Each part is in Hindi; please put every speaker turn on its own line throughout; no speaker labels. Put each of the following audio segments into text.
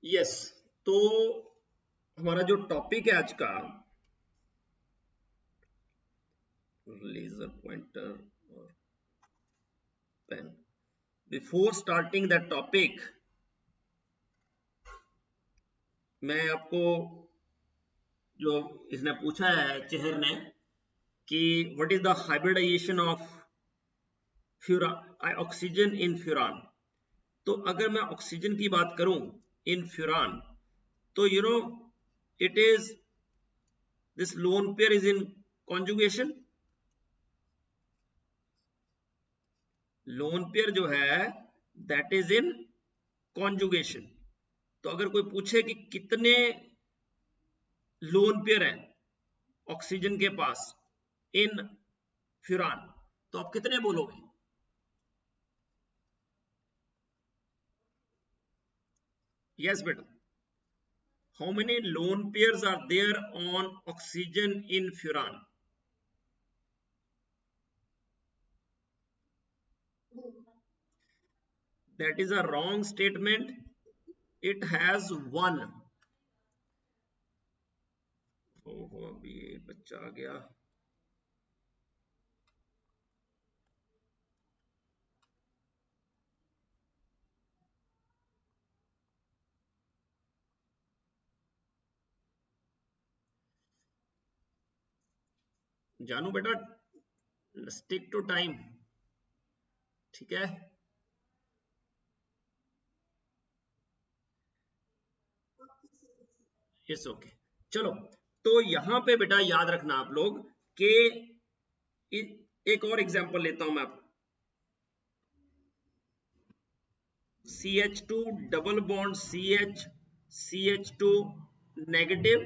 यस। तो हमारा जो टॉपिक है आज का, लेजर पॉइंटर और pen. Before starting that topic, मैं आपको, जो इसने पूछा है चेहर ने, कि what is the hybridisation of furan, oxygen in furan. तो अगर मैं ऑक्सीजन की बात करूं इन फ्यूरान, तो it is this lone pair is in conjugation. Lone pair जो है दैट इज इन कॉन्जुगेशन। तो अगर कोई पूछे कि कितने लोन पेयर हैं ऑक्सीजन के पास इन फ्यूरान, तो आप कितने बोलोगे? यस बेटा। How many lone pairs are there on oxygen in furan? That is a wrong statement. It has one. ओहो, अभी बच्चा आ गया। जानू बेटा, स्टिक टू टाइम, ठीक है? It's okay. चलो, तो यहां पे बेटा याद रखना आप लोग कि एक और एग्जांपल लेता हूं मैं आपको। CH2 double bond CH, CH2 negative,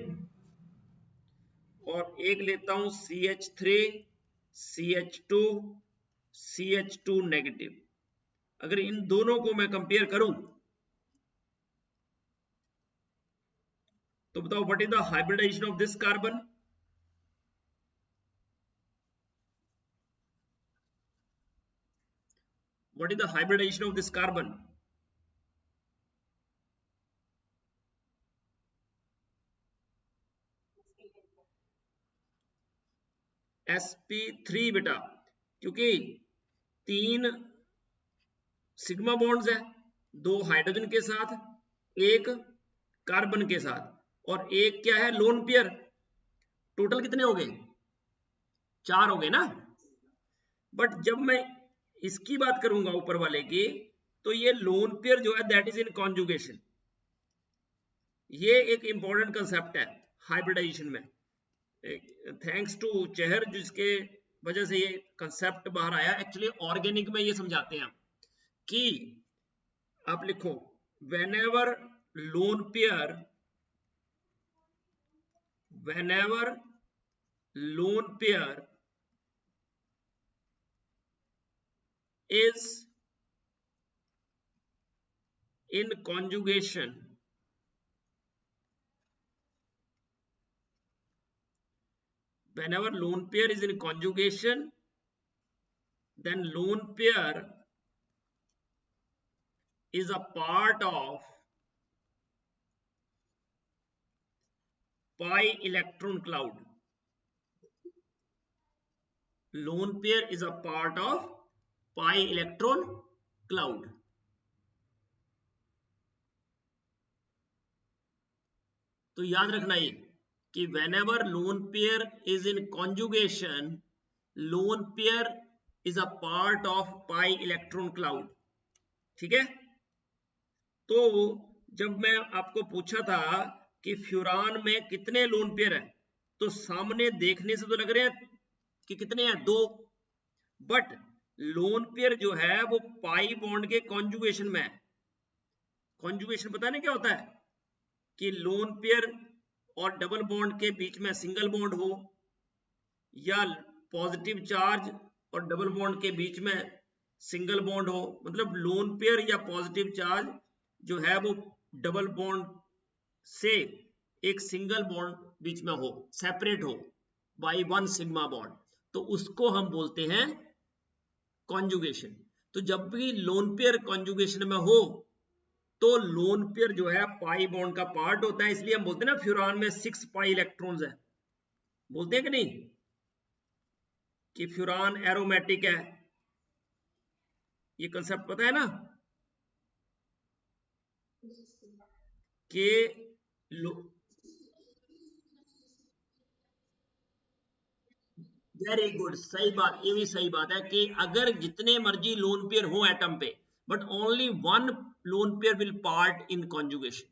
और एक लेता हूं CH3 CH2 CH2 नेगेटिव। अगर इन दोनों को मैं कंपेयर करूं, तो बताओ what is the hybridisation of this carbon? What is the hybridization of this carbon? sp3 बेटा, क्योंकि 3 सिग्मा बॉन्ड्स है, 2 हाइड्रोजन के साथ, 1 कार्बन के साथ, और एक क्या है, लोन पेयर। टोटल कितने हो गए? 4 हो गए ना। बट जब मैं इसकी बात करूंगा ऊपर वाले की, तो ये लोन पेयर जो है दैट इज इन कॉन्जुगेशन। ये एक इंपॉर्टेंट कंसेप्ट है हाइब्रिडाइजेशन में। थैंक्स टू चेहर, जिसके वजह से ये कंसेप्ट बाहर आया। एक्चुअली ऑर्गेनिक में ये समझाते हैं कि आप लिखो, whenever lone pair, whenever lone pair is in conjugation, whenever lone pair is in conjugation, then lone pair is a part of pi electron cloud. Lone pair is a part of pi electron cloud. तो याद रखना ये कि whenever lone pair is in conjugation, lone pair is a part of pi electron cloud। ठीक है? तो जब मैं आपको पूछा था कि फ्यूरान में कितने लोन पेयर हैं, तो सामने देखने से तो लग रहे हैं कि कितने हैं, 2। बट लोन पेयर जो है वो पाई बॉन्ड के कॉन्जुगेशन में है। कॉन्जुगेशन पता नहीं क्या होता है? कि लोन पेयर और डबल बॉन्ड के बीच में सिंगल बॉन्ड हो, या पॉजिटिव चार्ज और डबल बॉन्ड के बीच में सिंगल बॉन्ड हो। मतलब लोन पेयर या पॉजिटिव चार्ज जो है वो डबल बॉन्ड से एक सिंगल बॉन्ड बीच में हो, सेपरेट हो बाय 1 सिग्मा बॉन्ड, तो उसको हम बोलते हैं कॉन्जुगेशन। तो जब भी लोन पेयर कॉन्जुगेशन में हो, तो लोन पेयर जो है पाई बॉन्ड का पार्ट होता है, इसलिए हम बोलते हैं ना फ्यूरान में 6 पाई इलेक्ट्रॉन्स है, बोलते हैं कि नहीं कि फ्यूरान एरोमेटिक है, ये कंसेप्ट पता है ना कि वेरी गुड, सही बात, ये भी सही बात है कि अगर जितने मर्जी लोन पेयर हो एटम पे, but only one lone pair will part in conjugation,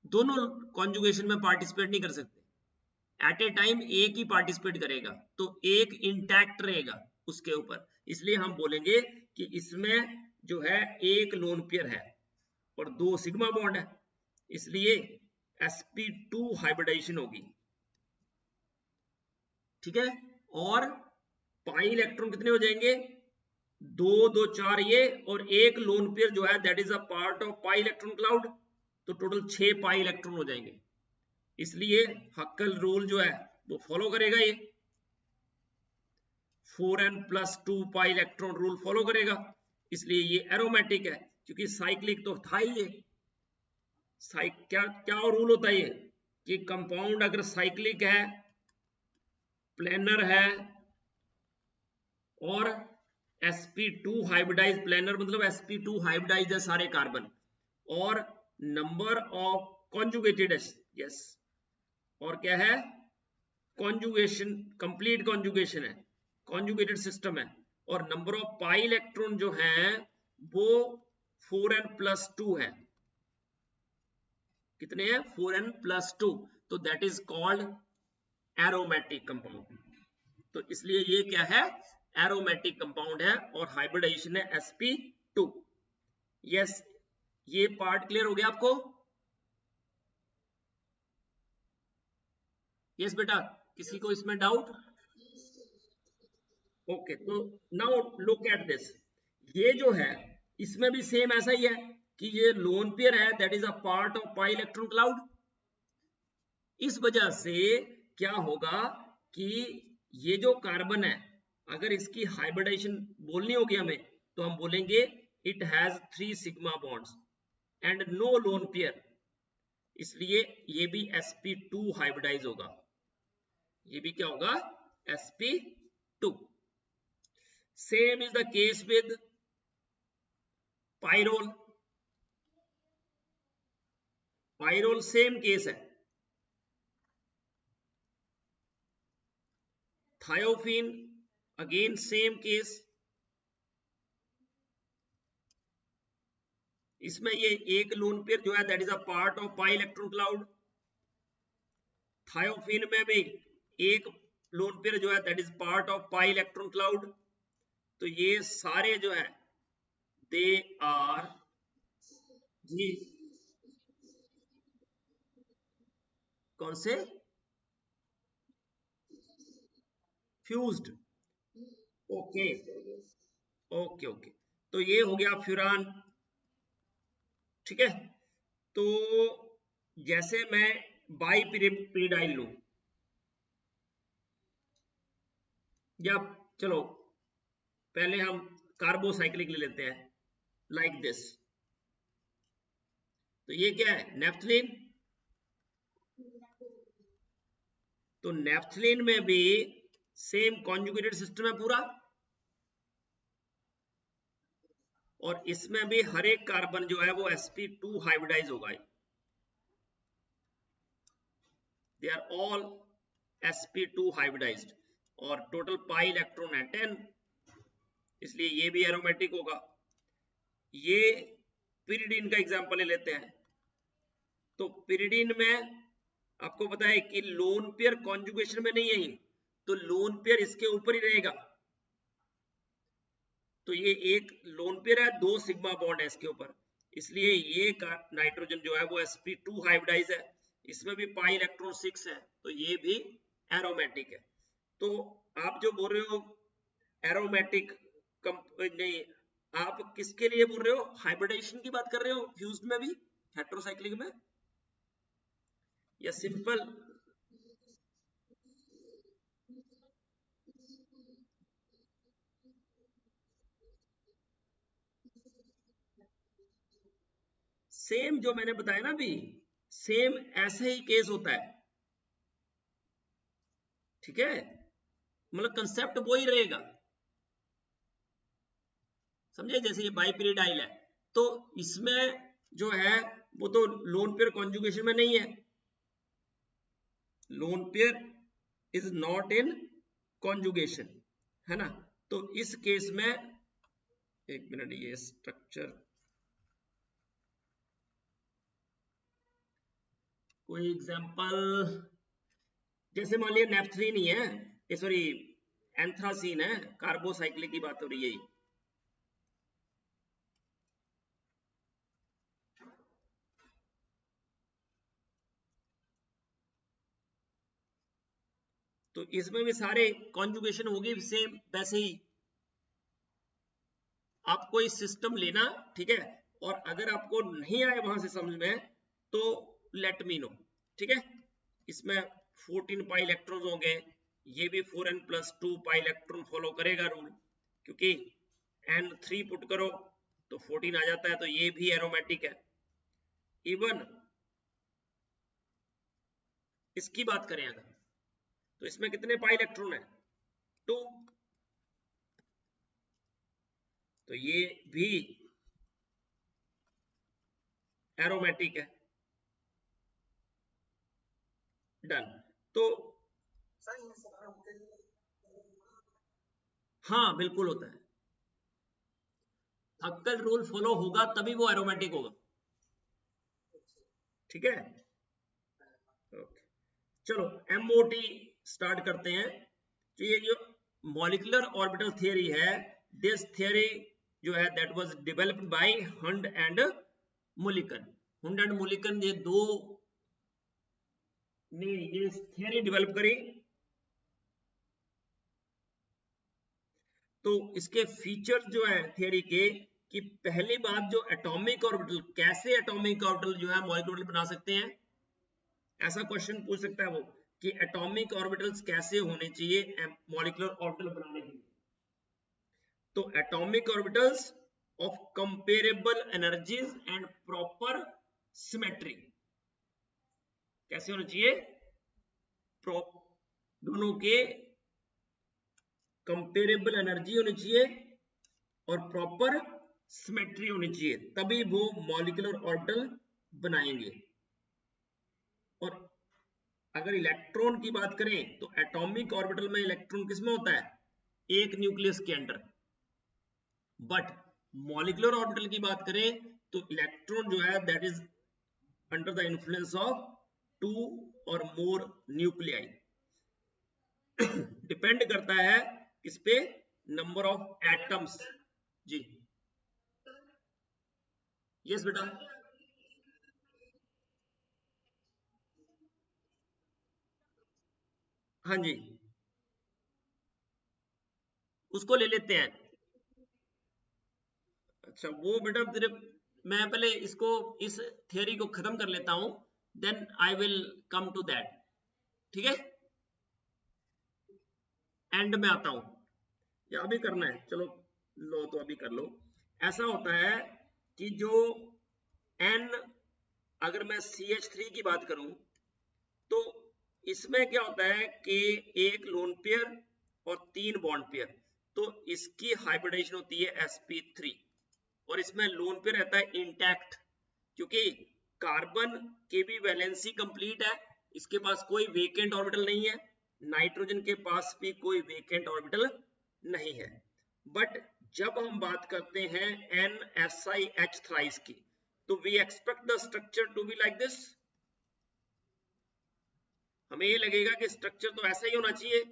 दोनों कॉन्जुगेशन में पार्टिसिपेट नहीं कर सकते, एट ए टाइम एक ही पार्टिसिपेट करेगा, तो एक इंटैक्ट रहेगा उसके ऊपर, इसलिए हम बोलेंगे कि इसमें जो है एक लोन पेयर है और 2 सिग्मा बॉन्ड है, इसलिए sp2 हाइब्रिडाइजेशन होगी, ठीक है। और पाई इलेक्ट्रॉन कितने हो जाएंगे, 2 2 4 ये, और एक लोन पेयर जो है that is a part of pi electron cloud, तो टोटल 6 पाई इलेक्ट्रॉन हो जाएंगे, इसलिए हक्कल रूल जो है वो फॉलो करेगा, ये 4n+2 pi electron rule follow करेगा, इसलिए ये एरोमेटिक है, क्योंकि साइक्लिक तो था ही ये। क्या क्या रूल होता है ये कि कंपाउंड अगर साइक्लिक है, प्लेनर है, और sp2 हाइब्रिडाइज, प्लेनर मतलब sp2 हाइब्रिडाइज है सारे कार्बन, और नंबर ऑफ कॉन्जुगेटेड है, यस, और क्या है, कॉन्जुगेशन, कंप्लीट कॉन्जुगेशन है, कॉन्जुगेटेड सिस्टम है, और नंबर ऑफ पाई इलेक्ट्रॉन जो है वो 4n+2 है, कितने हैं, 4n+2, तो that is called aromatic compound, तो इसलिए ये क्या है, एरोमेटिक कंपाउंड है, और हाइब्रिडाइजेशन है sp2, यस, ये पार्ट क्लियर हो गया आपको, यस बेटा, किसी को इसमें डाउट, ओके, तो नाउ लुक एट दिस, ये जो है इसमें भी सेम ऐसा ही है कि ये लोन पेयर है that is a part of pi electron cloud, इस वजह से क्या होगा कि ये जो कार्बन है, अगर इसकी हाइब्रिडाइजेशन बोलनी होगी हमें, तो हम बोलेंगे it has 3 sigma bonds and no lone pair, इसलिए ये भी sp2 हाइब्रिडाइज होगा, ये भी क्या होगा, sp2। Same is the case with pyrrole, pyrrole same case है, थायोफिन अगेन सेम केस, इसमें ये एक लोन पेयर जो है that is a part of pi electron cloud, thiophene में भी एक लोन पेयर जो है that is part of pi electron cloud, तो ये सारे जो है दे आर, जी कौन से, फ्यूज्ड, ओके ओके ओके, तो ये हो गया फ्यूरान, ठीक है। तो जैसे मैं बाई पीरियडाइल लूं, या चलो पहले हम कार्बोसाइक्लिक ले लेते हैं, लाइक दिस, तो ये क्या है, नेफ्थलीन, तो नेफ्थलीन में भी सेम कॉन्जुगेटेड सिस्टम है पूरा, और इसमें भी हर एक कार्बन जो है वो sp2 हाइब्रिडाइज होगा, they are all sp2 hybridised, और टोटल पाई इलेक्ट्रॉन है 10, इसलिए ये भी एरोमेटिक होगा। ये पिरिडीन का एग्जांपल ले लेते हैं, तो पिरिडीन में आपको पता है कि लोन पेयर कॉन्जुगेशन में नहीं है, तो लोन पेयर इसके ऊपर ही रहेगा, तो ये एक लोन पेयर है, 2 सिग्मा बॉन्ड है इसके ऊपर, इसलिए ये नाइट्रोजन जो है वो sp2 हाइब्रिडाइज है, इसमें भी पाई इलेक्ट्रॉन 6 है, तो ये भी एरोमेटिक है। तो आप जो बोल रहे हो एरोमेटिक नहीं, आप किसके लिए बोल रहे हो, हाइब्रिडाइजेशन की बात कर रहे हो, फ्यूज्ड में भी, हेटेरोसाइक्लिक में, या सिंपल, सेम जो मैंने बताया ना अभी, सेम ऐसे ही केस होता है, ठीक है, मतलब कंसेप्ट वो ही रहेगा, समझे। जैसे ये बाइपीरियडाइल है, तो इसमें जो है वो तो लोन पेयर कॉन्जुगेशन में नहीं है, loan pair is not in conjugation, है ना। तो इस केस में, एक मिनट, ये स्ट्रक्चर, कोई एग्जांपल, जैसे मान लिया नेफ्थलीन ही है, सॉरी एंथ्रासीन है, कार्बोसाइक्लिक की बात हो रही है। तो इसमें भी सारे कॉन्जुगेशन होगी सेम वैसे ही। आपको इस सिस्टम लेना, ठीक है, और अगर आपको नहीं आए वहां से समझ में तो लेट मी नो, ठीक है। इसमें 14 पाई इलेक्ट्रॉन होंगे, ये भी 4n+2 पाई इलेक्ट्रॉन फॉलो करेगा रूल, क्योंकि n3 पुट करो तो 14 आ जाता है, तो ये भी एरोमेटिक है। इवन इसकी बात करें अगर, तो इसमें कितने पाई इलेक्ट्रॉन है, 2, तो ये भी एरोमेटिक है। डन। तो हाँ बिल्कुल होता है, हक्कल रूल फॉलो होगा तभी वो एरोमेटिक होगा, ठीक है। ओके, चलो MOT स्टार्ट करते हैं। तो ये जो मॉलिक्यूलर ऑर्बिटल थियरी है, दिस थियरी जो है that was developed by Hund and Mulliken. Hund and Mulliken ये दो ने ये थियरी डेवलप करी। तो इसके फीचर जो है थियरी के, कि पहली बात जो एटॉमिक ऑर्बिटल, कैसे एटॉमिक ऑर्बिटल जो है मॉलिक्यूलर बना सकते हैं, ऐसा क्वेश्चन पूछ सकता है वो, कि एटॉमिक ऑर्बिटल्स कैसे होने चाहिए मॉलिक्यूलर ऑर्बिटल बनाने के लिए। तो atomic orbitals of comparable energies and proper symmetry, कैसे होने चाहिए, दोनों के कंपेरेबल एनर्जी होनी चाहिए और प्रॉपर सिमेट्री होनी चाहिए, तभी वो मॉलिक्यूलर ऑर्बिटल बनाएंगे। और अगर इलेक्ट्रॉन की बात करें तो एटॉमिक ऑर्बिटल में इलेक्ट्रॉन किसमें होता है, एक न्यूक्लियस के अंदर। बट मॉलिक्यूलर ऑर्बिटल की बात करें तो इलेक्ट्रॉन जो है that is under the influence of 2 or more nuclei. Depend करता है किस पे, नंबर ऑफ एटम्स। जी यस बेटा, हाँ जी, उसको ले लेते हैं। अच्छा वो बेटा तेरे, मैं पहले इसको, इस थियरी को खत्म कर लेता हूं, then I will come to that, ठीक है, एंड में आता हूं, या अभी करना है, चलो लो तो अभी कर लो। ऐसा होता है कि जो n, अगर मैं CH3 की बात करूं, तो इसमें क्या होता है कि एक लोन पेयर और 3 बॉन्ड पेयर, तो इसकी हाइब्रिडाइजेशन होती है sp3, और इसमें लोन पेयर रहता है इंटैक्ट, क्योंकि कार्बन की भी वैलेंसी कंप्लीट है, इसके पास कोई वेकेंट ऑर्बिटल नहीं है, नाइट्रोजन के पास भी कोई वेकेंट ऑर्बिटल नहीं है। बट जब हम बात करते हैं NSiH थ्राइस की, तो we expect the structure to be like this, हमें ये लगेगा कि स्ट्रक्चर तो ऐसा ही होना चाहिए।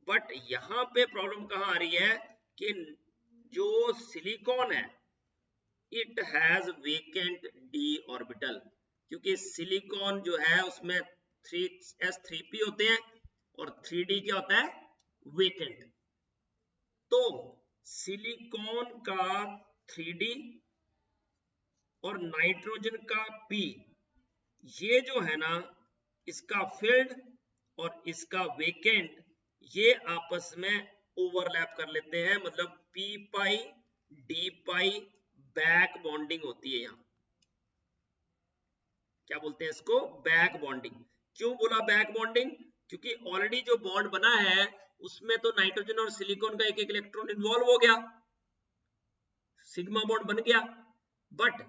बट यहां पे प्रॉब्लम कहां आ रही है, कि जो सिलिकॉन है it has vacant d orbital, क्योंकि सिलिकॉन जो है उसमें 3s3p होते हैं और 3d क्या होता है, वेकेंट। तो सिलिकॉन का 3d और नाइट्रोजन का p, ये जो है ना, इसका फील्ड और इसका वेकेंट, ये आपस में ओवरलैप कर लेते हैं, मतलब p पाई d पाई बैक बॉन्डिंग होती है यहाँ, क्या बोलते हैं इसको, बैक बॉन्डिंग। क्यों बोला बैक बॉन्डिंग, क्योंकि ऑलरेडी जो बॉन्ड बना है उसमें तो नाइट्रोजन और सिलिकॉन का एक एक इलेक्ट्रॉन इन्वॉल्व हो गया, सिग्मा बॉन्ड बन गया। बट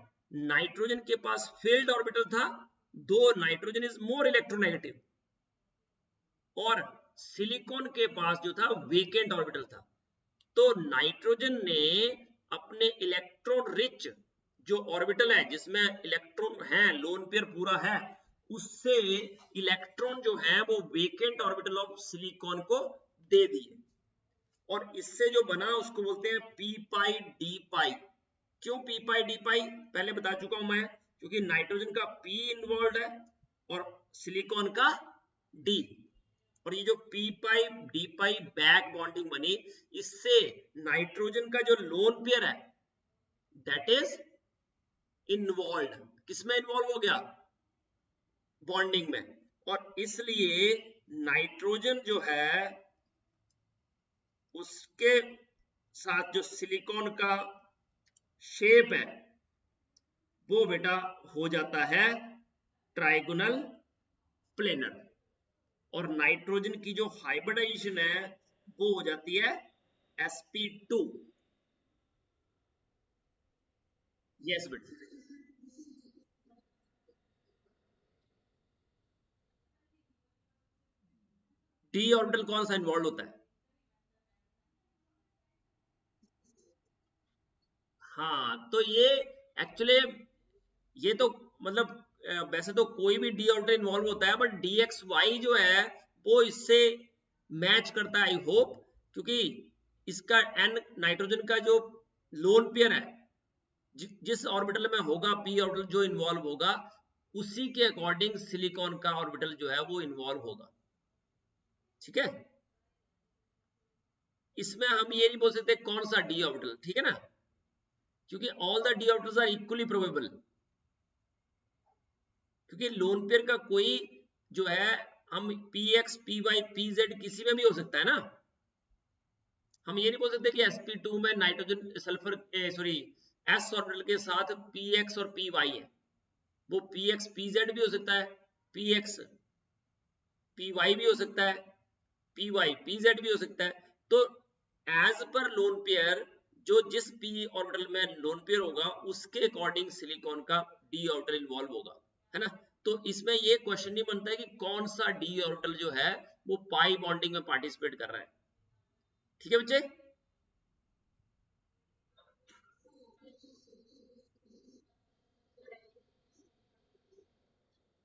नाइट्रोजन के पास फील्ड ऑर्बिटल था, दो नाइट्रोजन इज मोर इलेक्ट्रोनेगेटिव, और सिलिकॉन के पास जो था वेकेंट ऑर्बिटल था। तो नाइट्रोजन ने अपने इलेक्ट्रॉन रिच जो ऑर्बिटल है जिसमें इलेक्ट्रॉन है, लोन पेयर पूरा है, उससे इलेक्ट्रॉन जो है वो वेकेंट ऑर्बिटल ऑफ सिलिकॉन को दे दिए, और इससे जो बना उसको बोलते हैं पी पाई डी पाई। क्यों पी पाई डी पाई, पहले बता चुका हूं मैं, क्योंकि नाइट्रोजन का पी इन्वॉल्व है और सिलिकॉन का डी, और ये जो पी पाई डी पाई बैक बॉन्डिंग बनी, इससे नाइट्रोजन का जो लोन पेयर है दैट इज इन्वॉल्व, किसमें इन्वॉल्व हो गया, बॉन्डिंग में, और इसलिए नाइट्रोजन जो है उसके साथ जो सिलिकॉन का शेप है वो बेटा हो जाता है ट्राइगोनल प्लेनर, और नाइट्रोजन की जो हाइब्रिडाइजेशन है वो हो जाती है sp2। यस बेटा, डी ऑर्बिटल कौन सा इन्वॉल्व होता है, हाँ तो ये एक्चुअली ये तो मतलब वैसे तो कोई भी डी ऑर्बिटल इन्वॉल्व होता है, बट डी एक्स वाई जो है वो इससे मैच करता है, आई होप, क्योंकि इसका एन नाइट्रोजन का जो लोन पेयर है जिस ऑर्बिटल में होगा पी ऑर्बिटल जो इन्वॉल्व होगा, उसी के अकॉर्डिंग सिलिकॉन का ऑर्बिटल जो है वो इन्वॉल्व होगा, ठीक है। इसमें हम ये नहीं बोल सकते कौन सा डी ऑर्बिटल, ठीक है ना, क्योंकि all the d orbitals are equally probable, क्योंकि लोन पेयर का कोई जो है हम p x p y p z किसी में भी हो सकता है ना, हम ये नहीं बोल सकते कि sp2 में nitrogen sulphur sorry s orbital के साथ px और py है, वो px pz भी हो सकता है, px py भी हो सकता है, py pz भी हो सकता है। तो एज पर लोन पेयर जो जिस p ऑर्बिटल में लोन पेयर होगा उसके अकॉर्डिंग सिलिकॉन का d ऑर्बिटल इन्वॉल्व होगा, है ना। तो इसमें ये क्वेश्चन नहीं बनता है कि कौन सा d ऑर्बिटल जो है वो पाई बॉन्डिंग में पार्टिसिपेट कर रहा है, ठीक है बच्चे।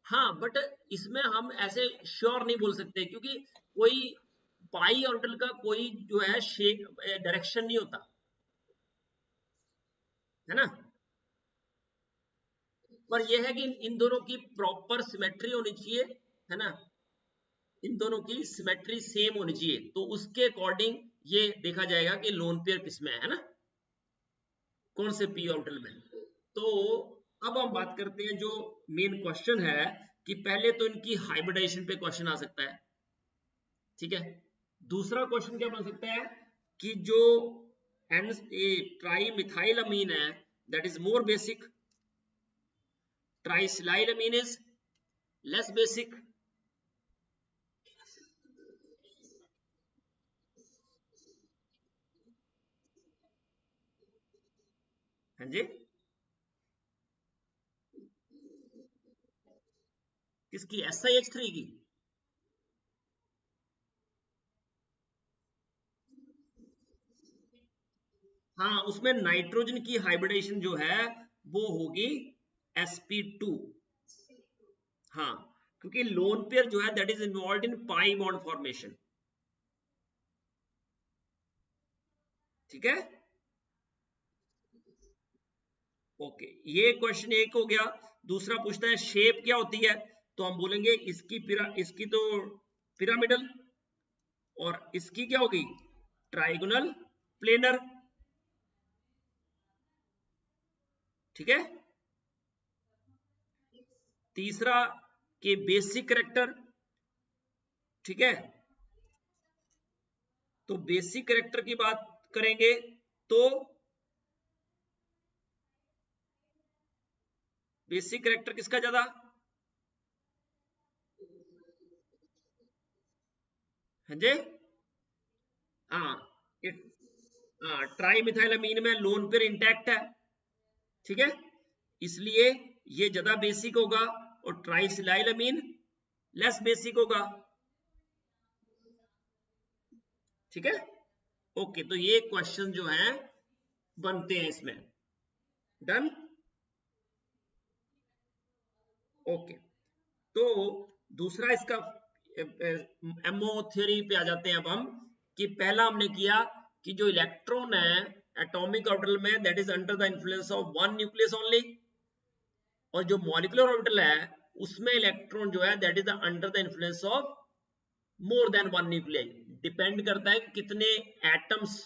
हाँ बट इसमें हम ऐसे श्योर नहीं बोल सकते, क्योंकि कोई पाई ऑर्बिटल का कोई जो है शेप डायरेक्शन नहीं होता, है ना। पर यह है कि इन दोनों की प्रॉपर सिमेट्री होनी चाहिए, है ना, इन दोनों की सिमेट्री सेम होनी चाहिए, तो उसके अकॉर्डिंग ये देखा जाएगा कि लोन पेयर किसमें है ना, कौन से पी ऑर्बिटल में। तो अब हम बात करते हैं जो मेन क्वेश्चन है, कि पहले तो इनकी हाइब्रिडाइजेशन पे क्वेश्चन आ सकता है, ठीक है। दूसरा क्वेश्चन क्या बन सकता है कि जो एन ट्राई मिथाइल अमीन है that is more basic, trisilyl amine is less basic, हाँ जी, किसकी SiH3 की, हाँ उसमें नाइट्रोजन की हाइब्रिडाइजेशन जो है वो होगी sp2, हाँ, क्योंकि लोन पेयर जो है that is involve in pi bond formation, ठीक है। ओके, ये क्वेश्चन एक हो गया। दूसरा पूछता है शेप क्या होती है, तो हम बोलेंगे इसकी तो पिरामिडल, और इसकी क्या होगी, ट्राइगोनल प्लेनर, ठीक है। तीसरा के बेसिक करेक्टर, ठीक है, तो बेसिक करेक्टर की बात करेंगे तो बेसिक करेक्टर किसका ज्यादा, हाँ जी, हाँ, ट्राई मिथाइलामीन में लोन पेयर इंटैक्ट है, ठीक है, इसलिए ये ज्यादा बेसिक होगा और ट्राइसिलाइलामीन लेस बेसिक होगा, ठीक है। ओके, तो ये क्वेश्चन जो है बनते हैं इसमें, डन। ओके, तो दूसरा इसका एमओ थ्योरी पे आ जाते हैं अब हम, कि पहला हमने किया कि जो इलेक्ट्रॉन है एटॉमिक ऑर्बिटल में that is under the influence of one nucleus only, और जो मॉलिक्यूलर ऑर्बिटल है उसमें इलेक्ट्रॉन जो है that is under the influence of more than one nuclei, depend करता है कि कितने एटम्स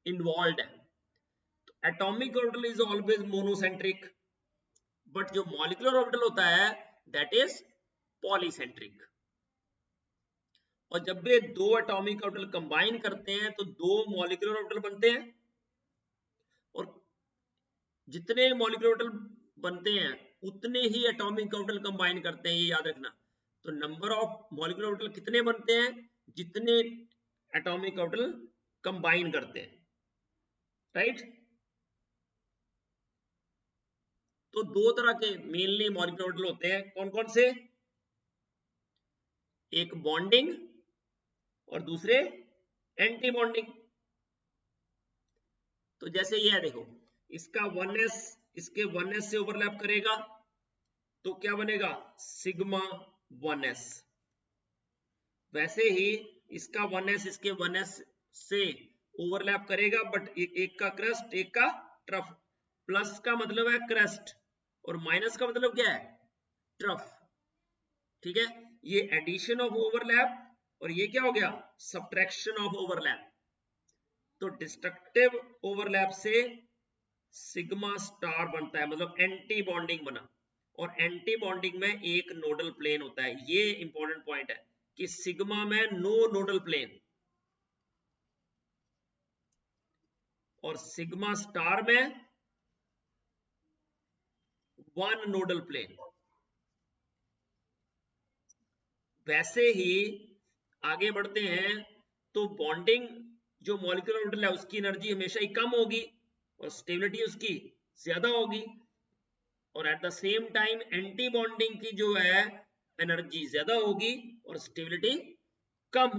इन्वॉल्व है। तो atomic orbital is always monocentric, but जो मॉलिक्यूलर ऑर्बिटल होता है दैट इज पॉलीसेंट्रिक। और जब वे दो एटॉमिक ऑर्बिटल कंबाइन करते हैं तो दो मॉलिक्यूलर ऑर्बिटल बनते हैं, और जितने मॉलिक्यूलर ऑर्बिटल बनते हैं उतने ही एटॉमिक ऑर्बिटल कंबाइन करते हैं, ये याद रखना। तो नंबर ऑफ मॉलिक्यूलर ऑर्बिटल कितने बनते हैं, जितने एटॉमिक ऑर्बिटल कंबाइन करते हैं, राइट। तो दो तरह के मेनली मॉलिक्यूलर ऑर्बिटल होते हैं, कौन कौन से, एक बॉन्डिंग और दूसरे एंटी बॉन्डिंग। तो जैसे ये है देखो, इसका 1s इसके 1s से ओवरलैप करेगा तो क्या बनेगा, सिग्मा 1s। वैसे ही इसका 1s इसके 1s से ओवरलैप करेगा, बट एक का क्रस्ट एक का ट्रफ। प्लस का मतलब है क्रस्ट और माइनस का मतलब क्या है, ट्रफ, ठीक है। ये एडिशन ऑफ ओवरलैप और ये क्या हो गया, सब्ट्रैक्शन ऑफ ओवरलैप। तो डिस्ट्रक्टिव ओवरलैप से सिग्मा स्टार बनता है, मतलब एंटी बॉन्डिंग बना। और एंटी बॉन्डिंग में एक नोडल प्लेन होता है, ये इंपॉर्टेंट पॉइंट है कि सिग्मा में नो नोडल प्लेन, और सिग्मा स्टार में वन नोडल प्लेन। वैसे ही आगे बढ़ते हैं तो बॉन्डिंग जो मॉलिक्यूलर ऑर्बिटल है उसकी एनर्जी हमेशा ही कम होगी और स्टेबिलिटी उसकी ज्यादा होगी, और at the same time anti bonding की जो है एनर्जी ज्यादा होगी और स्टेबिलिटी कम,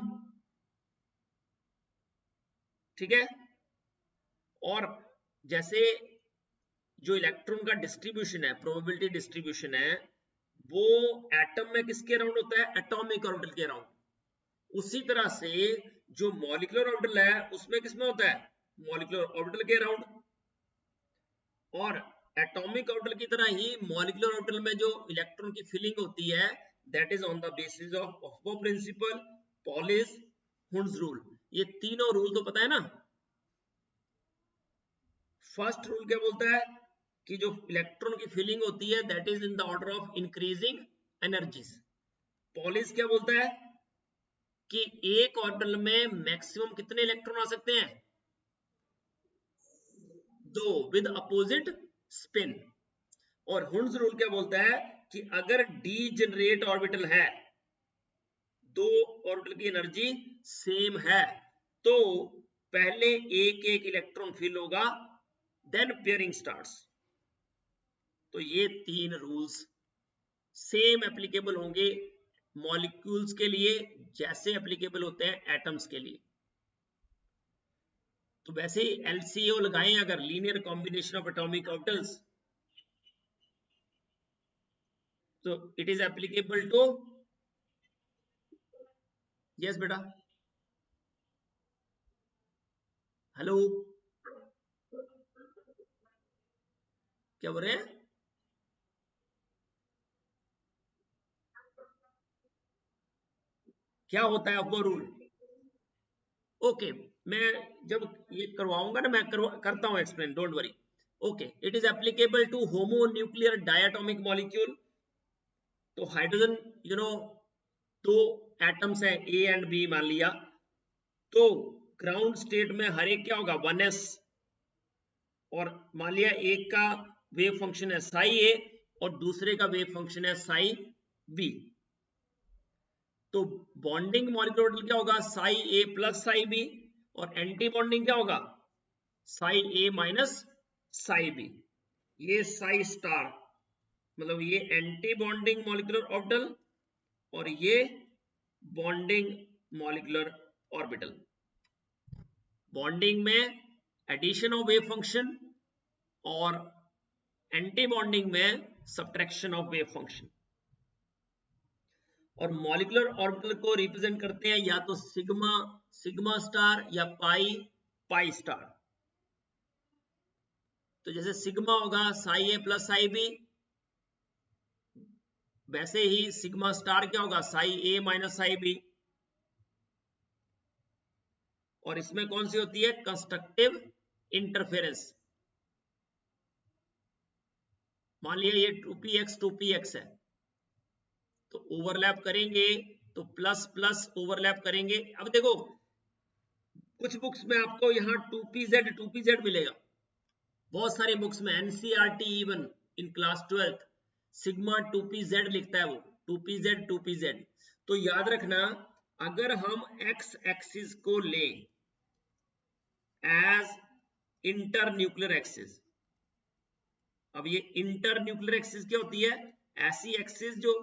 ठीक है। और जैसे जो इलेक्ट्रॉन का डिस्ट्रीब्यूशन है, प्रोबेबिलिटी डिस्ट्रीब्यूशन है, वो एटम में किसके अराउंड होता है, एटॉमिक ऑर्बिटल के अराउंड। उसी तरह से जो मॉलिक्यूलर ऑर्बिटल है उसमें किसमें होता है, मॉलिक्यूलर ऑर्बिटल के अराउंड। और एटॉमिक ऑर्बिटल की तरह ही मॉलिक्यूलर ऑर्बिटल में जो इलेक्ट्रॉन की फिलिंग होती है that is on the basis of Oxford principle, Pauli's, Hund's rule. ये तीनों रूल तो पता है ना। फर्स्ट रूल क्या बोलता है कि जो इलेक्ट्रॉन की फिलिंग होती है that is in the order of increasing energies. Pauli's क्या बोलता है कि एक ऑर्बिटल में मैक्सिमम कितने इलेक्ट्रॉन आ सकते हैं, दो, विद अपोजिट स्पिन। और हुंस रूल क्या बोलता है कि अगर डीजेनरेट ऑर्बिटल है, दो ऑर्बिटल की एनर्जी सेम है, तो पहले एक एक इलेक्ट्रॉन फिल होगा, देन पेयरिंग स्टार्ट्स। तो ये तीन रूल्स सेम एप्लीकेबल होंगे मॉलिक्यूल्स के लिए जैसे एप्लीकेबल होते हैं एटम्स के लिए। तो वैसे ही एलसीओ लगाएं अगर, linear combination of atomic orbitals, तो it is applicable to, yes बेटा, हेलो, क्या बोल रहे हैं, क्या होता है वो रूल। ओके, मैं जब ये करवाऊंगा ना, मैं करता हूं explain, don't worry. Okay, it is applicable to homonuclear diatomic molecule. तो हाइड्रोजन दो एटम्स है ए एंड बी मान लिया, तो ग्राउंड स्टेट में हर एक क्या होगा, 1s। और मान लिया एक का वेव फंक्शन है साई ए और दूसरे का वेव फंक्शन है साई बी। तो बॉन्डिंग मॉलिक्यूलर ऑर्बिटल क्या होगा, साई ए प्लस साई बी, और एंटी बॉन्डिंग क्या होगा, साई ए माइनस साई बी। ये साई स्टार मतलब ये एंटी बॉन्डिंग मॉलिक्यूलर ऑर्बिटल और ये बॉन्डिंग मॉलिक्यूलर ऑर्बिटल। बॉन्डिंग में एडिशन ऑफ वेव फंक्शन और एंटी बॉन्डिंग में सब्ट्रैक्शन ऑफ वेव फंक्शन। और मॉलिक्यूलर ऑर्बिटल को रिप्रेजेंट करते हैं या तो सिग्मा सिग्मा स्टार या पाई पाई स्टार। तो जैसे सिग्मा होगा साई ए प्लस साई बी, वैसे ही सिग्मा स्टार क्या होगा, साई ए माइनस साई बी। और इसमें कौन सी होती है, कंस्ट्रक्टिव इंटरफेरेंस। मान लिया ये 2px है, तो ओवरलैप करेंगे तो प्लस प्लस ओवरलैप करेंगे। अब देखो कुछ बुक्स में आपको यहाँ 2pz मिलेगा, बहुत सारी बुक्स में NCERT even in class 12th sigma 2pz लिखता है, वो 2pz। तो याद रखना अगर हम एक्स एक्सिस को लें एज इंटर न्यूक्लियर एक्सिस, अब ये इंटर न्यूक्लियर एक्सिस क्या होती है, ऐसी एक्सिस जो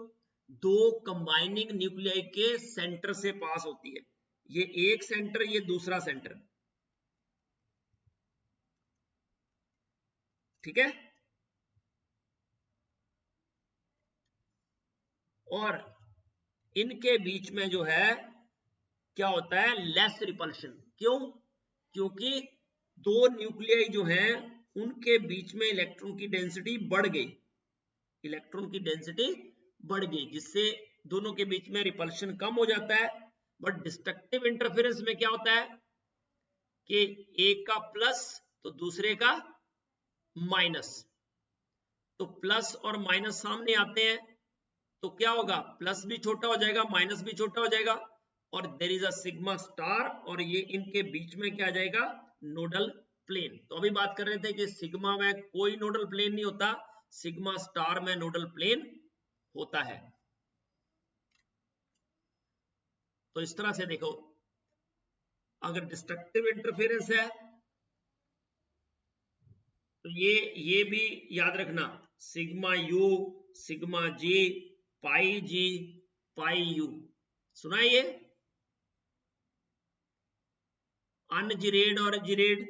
दो कंबाइनिंग न्यूक्लियाई के सेंटर से पास होती है। ये एक सेंटर ये दूसरा सेंटर, ठीक है। और इनके बीच में जो है क्या होता है, लेस रिपल्शन। क्यों, क्योंकि दो न्यूक्लियाई जो हैं उनके बीच में इलेक्ट्रॉन की डेंसिटी बढ़ गई, इलेक्ट्रॉन की डेंसिटी बढ़ गई, जिससे दोनों के बीच में रिपल्शन कम हो जाता है। बट डिस्ट्रक्टिव इंटरफेरेंस में क्या होता है कि एक का प्लस तो दूसरे का माइनस, तो प्लस और माइनस सामने आते हैं तो क्या होगा, प्लस भी छोटा हो जाएगा माइनस भी छोटा हो जाएगा, और there is a sigma star, और ये इनके बीच में क्या आ जाएगा, नोडल प्लेन। तो अभी बात कर रहे थे कि सिग्मा में कोई नोडल प्लेन नहीं होता, सिग्मा स्टार में नोडल प्लेन होता है। तो इस तरह से देखो, अगर डिस्ट्रक्टिव इंटरफेरेंस है तो ये भी याद रखना, sigma u sigma g pi u, सुना है ये, अनजिरेड और जिरेड,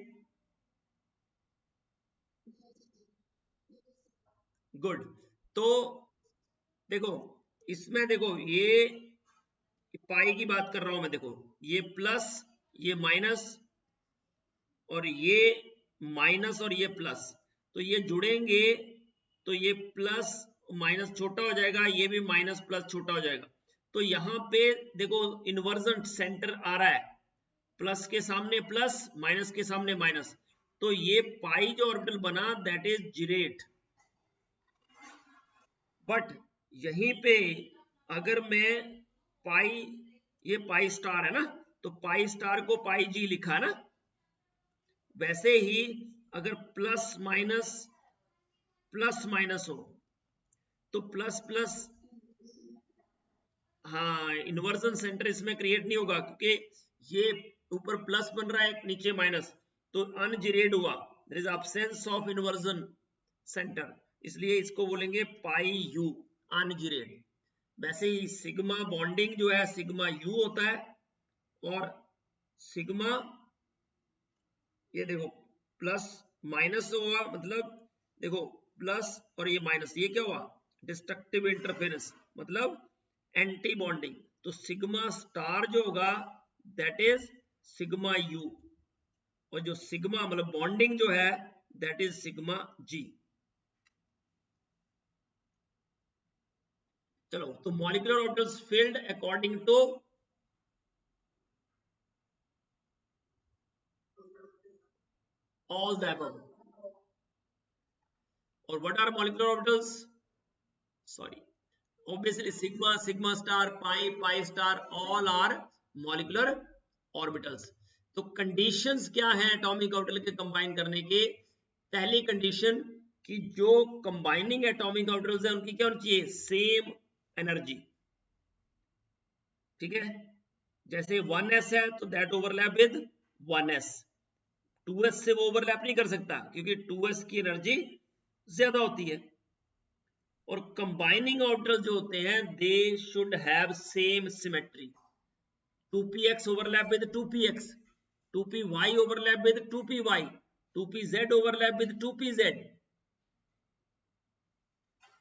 गुड। तो देखो इसमें देखो ये पाई की बात कर रहा हूं मैं, देखो ये प्लस ये माइनस और ये माइनस और ये प्लस, तो ये जुड़ेंगे तो ये प्लस माइनस छोटा हो जाएगा, ये भी माइनस प्लस छोटा हो जाएगा। तो यहाँ पे देखो इन्वर्जन सेंटर आ रहा है, प्लस के सामने प्लस माइनस के सामने माइनस, तो ये पाई जो ऑर्बिटल बना दैट इज जिरेट। बट यहीं पे अगर मैं पाई, ये पाई स्टार है ना, तो पाई स्टार को पाई जी लिखा ना, वैसे ही अगर प्लस माइनस हो तो प्लस प्लस, हाँ इन्वर्जन सेंटर इसमें क्रिएट नहीं होगा, क्योंकि ये ऊपर प्लस बन रहा है नीचे माइनस, तो अनजिरेड हुआ, there is absence of inversion centre, इसलिए इसको बोलेंगे पाई यू अनजिरेड। वैसे ही सिग्मा बॉन्डिंग जो है सिग्मा यू होता है, और सिग्मा ये देखो प्लस माइनस हुआ, मतलब देखो प्लस और ये माइनस, ये क्या हुआ, डिस्ट्रक्टिव इंटरफेरेंस मतलब एंटी बॉन्डिंग। तो सिग्मा स्टार जो होगा दैट इज सिग्मा यू, और जो सिग्मा मतलब बॉन्डिंग जो है दैट इज सिग्मा जी। चलो तो molecular orbitals field according to all the above. Or what are molecular orbitals? Sorry, obviously sigma star pi star all are molecular orbitals. तो कंडीशंस क्या है एटॉमिक ऑर्बिटल के कंबाइन करने के, पहली कंडीशन कि जो कंबाइनिंग एटॉमिक ऑर्बिटल्स है उनकी क्या होनी चाहिए, सेम एनर्जी, ठीक है, जैसे 1s है तो that overlap with 1s, 2s से वो ओवरलैप नहीं कर सकता क्योंकि 2s की एनर्जी ज्यादा होती है। और कंबाइनिंग ऑर्बिटल जो होते हैं they should have same symmetry, 2px overlap with 2px, 2py overlap with 2py, 2pz overlap with 2pz।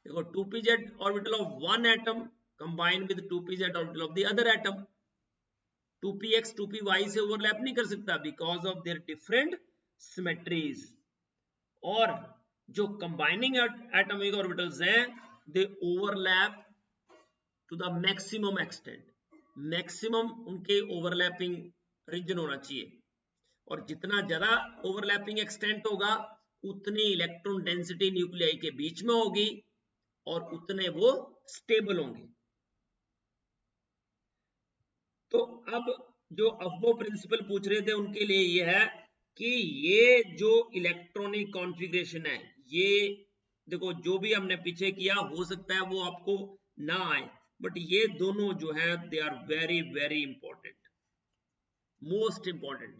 देखो 2pz orbital of one atom combine with 2pz orbital of the other atom, 2px 2py से ओवरलैप नहीं कर सकता because of their different symmetries. और जो कंबाइनिंग एटॉमिक ऑर्बिटल्स हैं they overlap to the maximum extent, maximum उनके ओवरलैपिंग रीजन होना चाहिए, और जितना ज्यादा ओवरलैपिंग एक्सटेंट होगा उतनी इलेक्ट्रॉन डेंसिटी न्यूक्लियाई के बीच में होगी और उतने वो स्टेबल होंगे। तो अब जो अफबो प्रिंसिपल पूछ रहे थे उनके लिए ये है कि ये जो इलेक्ट्रॉनिक कॉन्फ़िगरेशन है, ये देखो जो भी हमने पीछे किया हो सकता है वो आपको ना आए, बट ये दोनों जो है they are very very important, most important.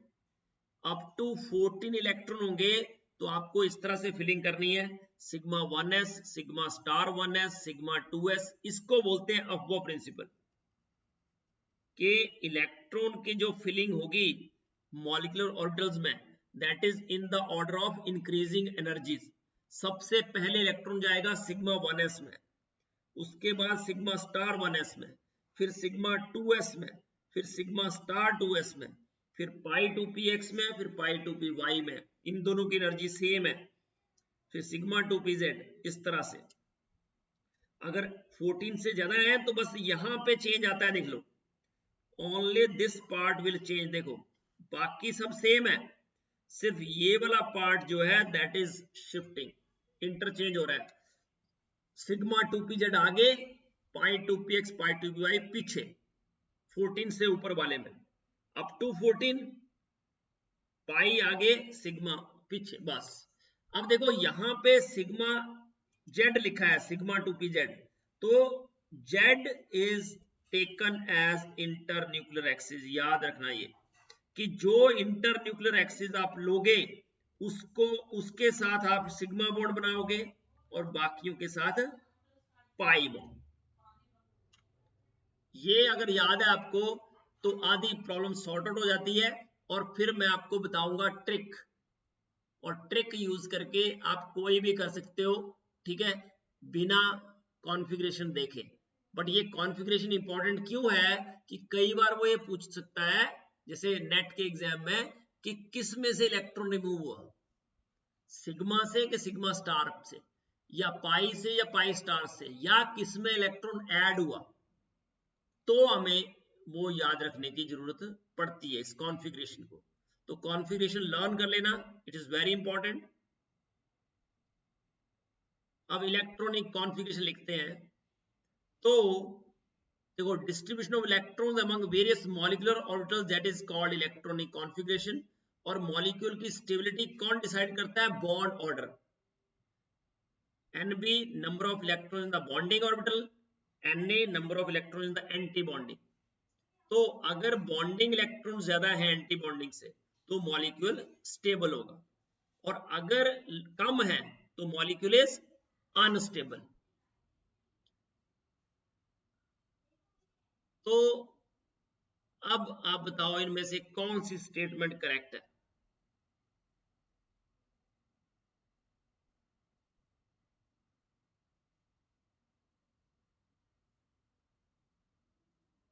Up to 14 electron होंगे तो आपको इस तरह से फिलिंग करनी है, sigma 1s, sigma star 1s, sigma 2s, इसको बोलते हैं अफबो प्रिंसिपल कि इलेक्ट्रॉन की जो फिलिंग होगी मॉलिक्यूलर ऑर्बिटल्स में that is in the order of increasing energies. सबसे पहले इलेक्ट्रॉन जाएगा सिग्मा 1s में, उसके बाद सिग्मा स्टार 1s में, फिर सिग्मा 2s में, फिर सिग्मा स्टार 2s में, फिर पाई 2px में, फिर पाई 2py में, इन दोनों की एनर्जी सेम है, फिर सिग्मा 2pz, इस तरह से। अगर 14 से ज्यादा है तो बस यहां पे चेंज आता है, देख लो only this part will change, देखो बाकी सब सेम है, सिर्फ ये वाला पार्ट जो है दैट इज शिफ्टिंग, इंटरचेंज हो रहा है, सिग्मा 2pz आगे, पाई 2px पाई 2py पीछे, 14 से ऊपर वाले में अप टू 14 पाई आगे सिग्मा पीछे, बस। अब देखो यहां पे सिग्मा जेड लिखा है, सिग्मा 2pz, तो z is taken as internuclear axis. याद रखना ये कि जो इंटर न्यूक्लियर एक्सिस आप लोगे उसको उसके साथ आप सिग्मा बॉन्ड बनाओगे और बाकियों के साथ पाई बॉन्ड। ये अगर याद है आपको तो आधी प्रॉब्लम सॉर्ट आउट हो जाती है। और फिर मैं आपको बताऊंगा ट्रिक, और ट्रिक यूज करके आप कोई भी कर सकते हो, ठीक है, बिना कॉन्फ़िगरेशन देखे। बट ये कॉन्फ़िगरेशन इंपॉर्टेंट क्यों है कि कई बार वो ये पूछ सकता है जैसे नेट के एग्जाम में कि किस में से इलेक्ट्रॉन रिमूव हुआ, सिग्मा से कि सिग्मा स्टार से, या पाई से या पाई स्टार से, या किस में इलेक्ट्रॉन ऐड हुआ, तो हमें वो याद रखने की जरूरत पड़ती है इस कॉन्फ़िगरेशन को। तो कॉन्फ़िगरेशन लर्न कर लेना, इट इज वेरी इंपॉर्टेंट। अब इलेक्ट्रॉनिक कॉन्फ़िगरेशन लिखते हैं, तो देखो distribution of electrons among various molecular orbitals that is called electronic configuration. और मॉलिक्यूल की स्टेबिलिटी कौन डिसाइड करता है? Bond order. Nb number of electrons in the bonding orbital, Na number of electrons in the anti bonding. तो अगर बॉन्डिंग इलेक्ट्रॉन ज्यादा है एंटी बॉन्डिंग से तो मॉलिक्यूल स्टेबल होगा, और अगर कम है तो मॉलिक्यूल इज अनस्टेबल। तो अब आप बताओ इनमें से कौन सी स्टेटमेंट करेक्ट है?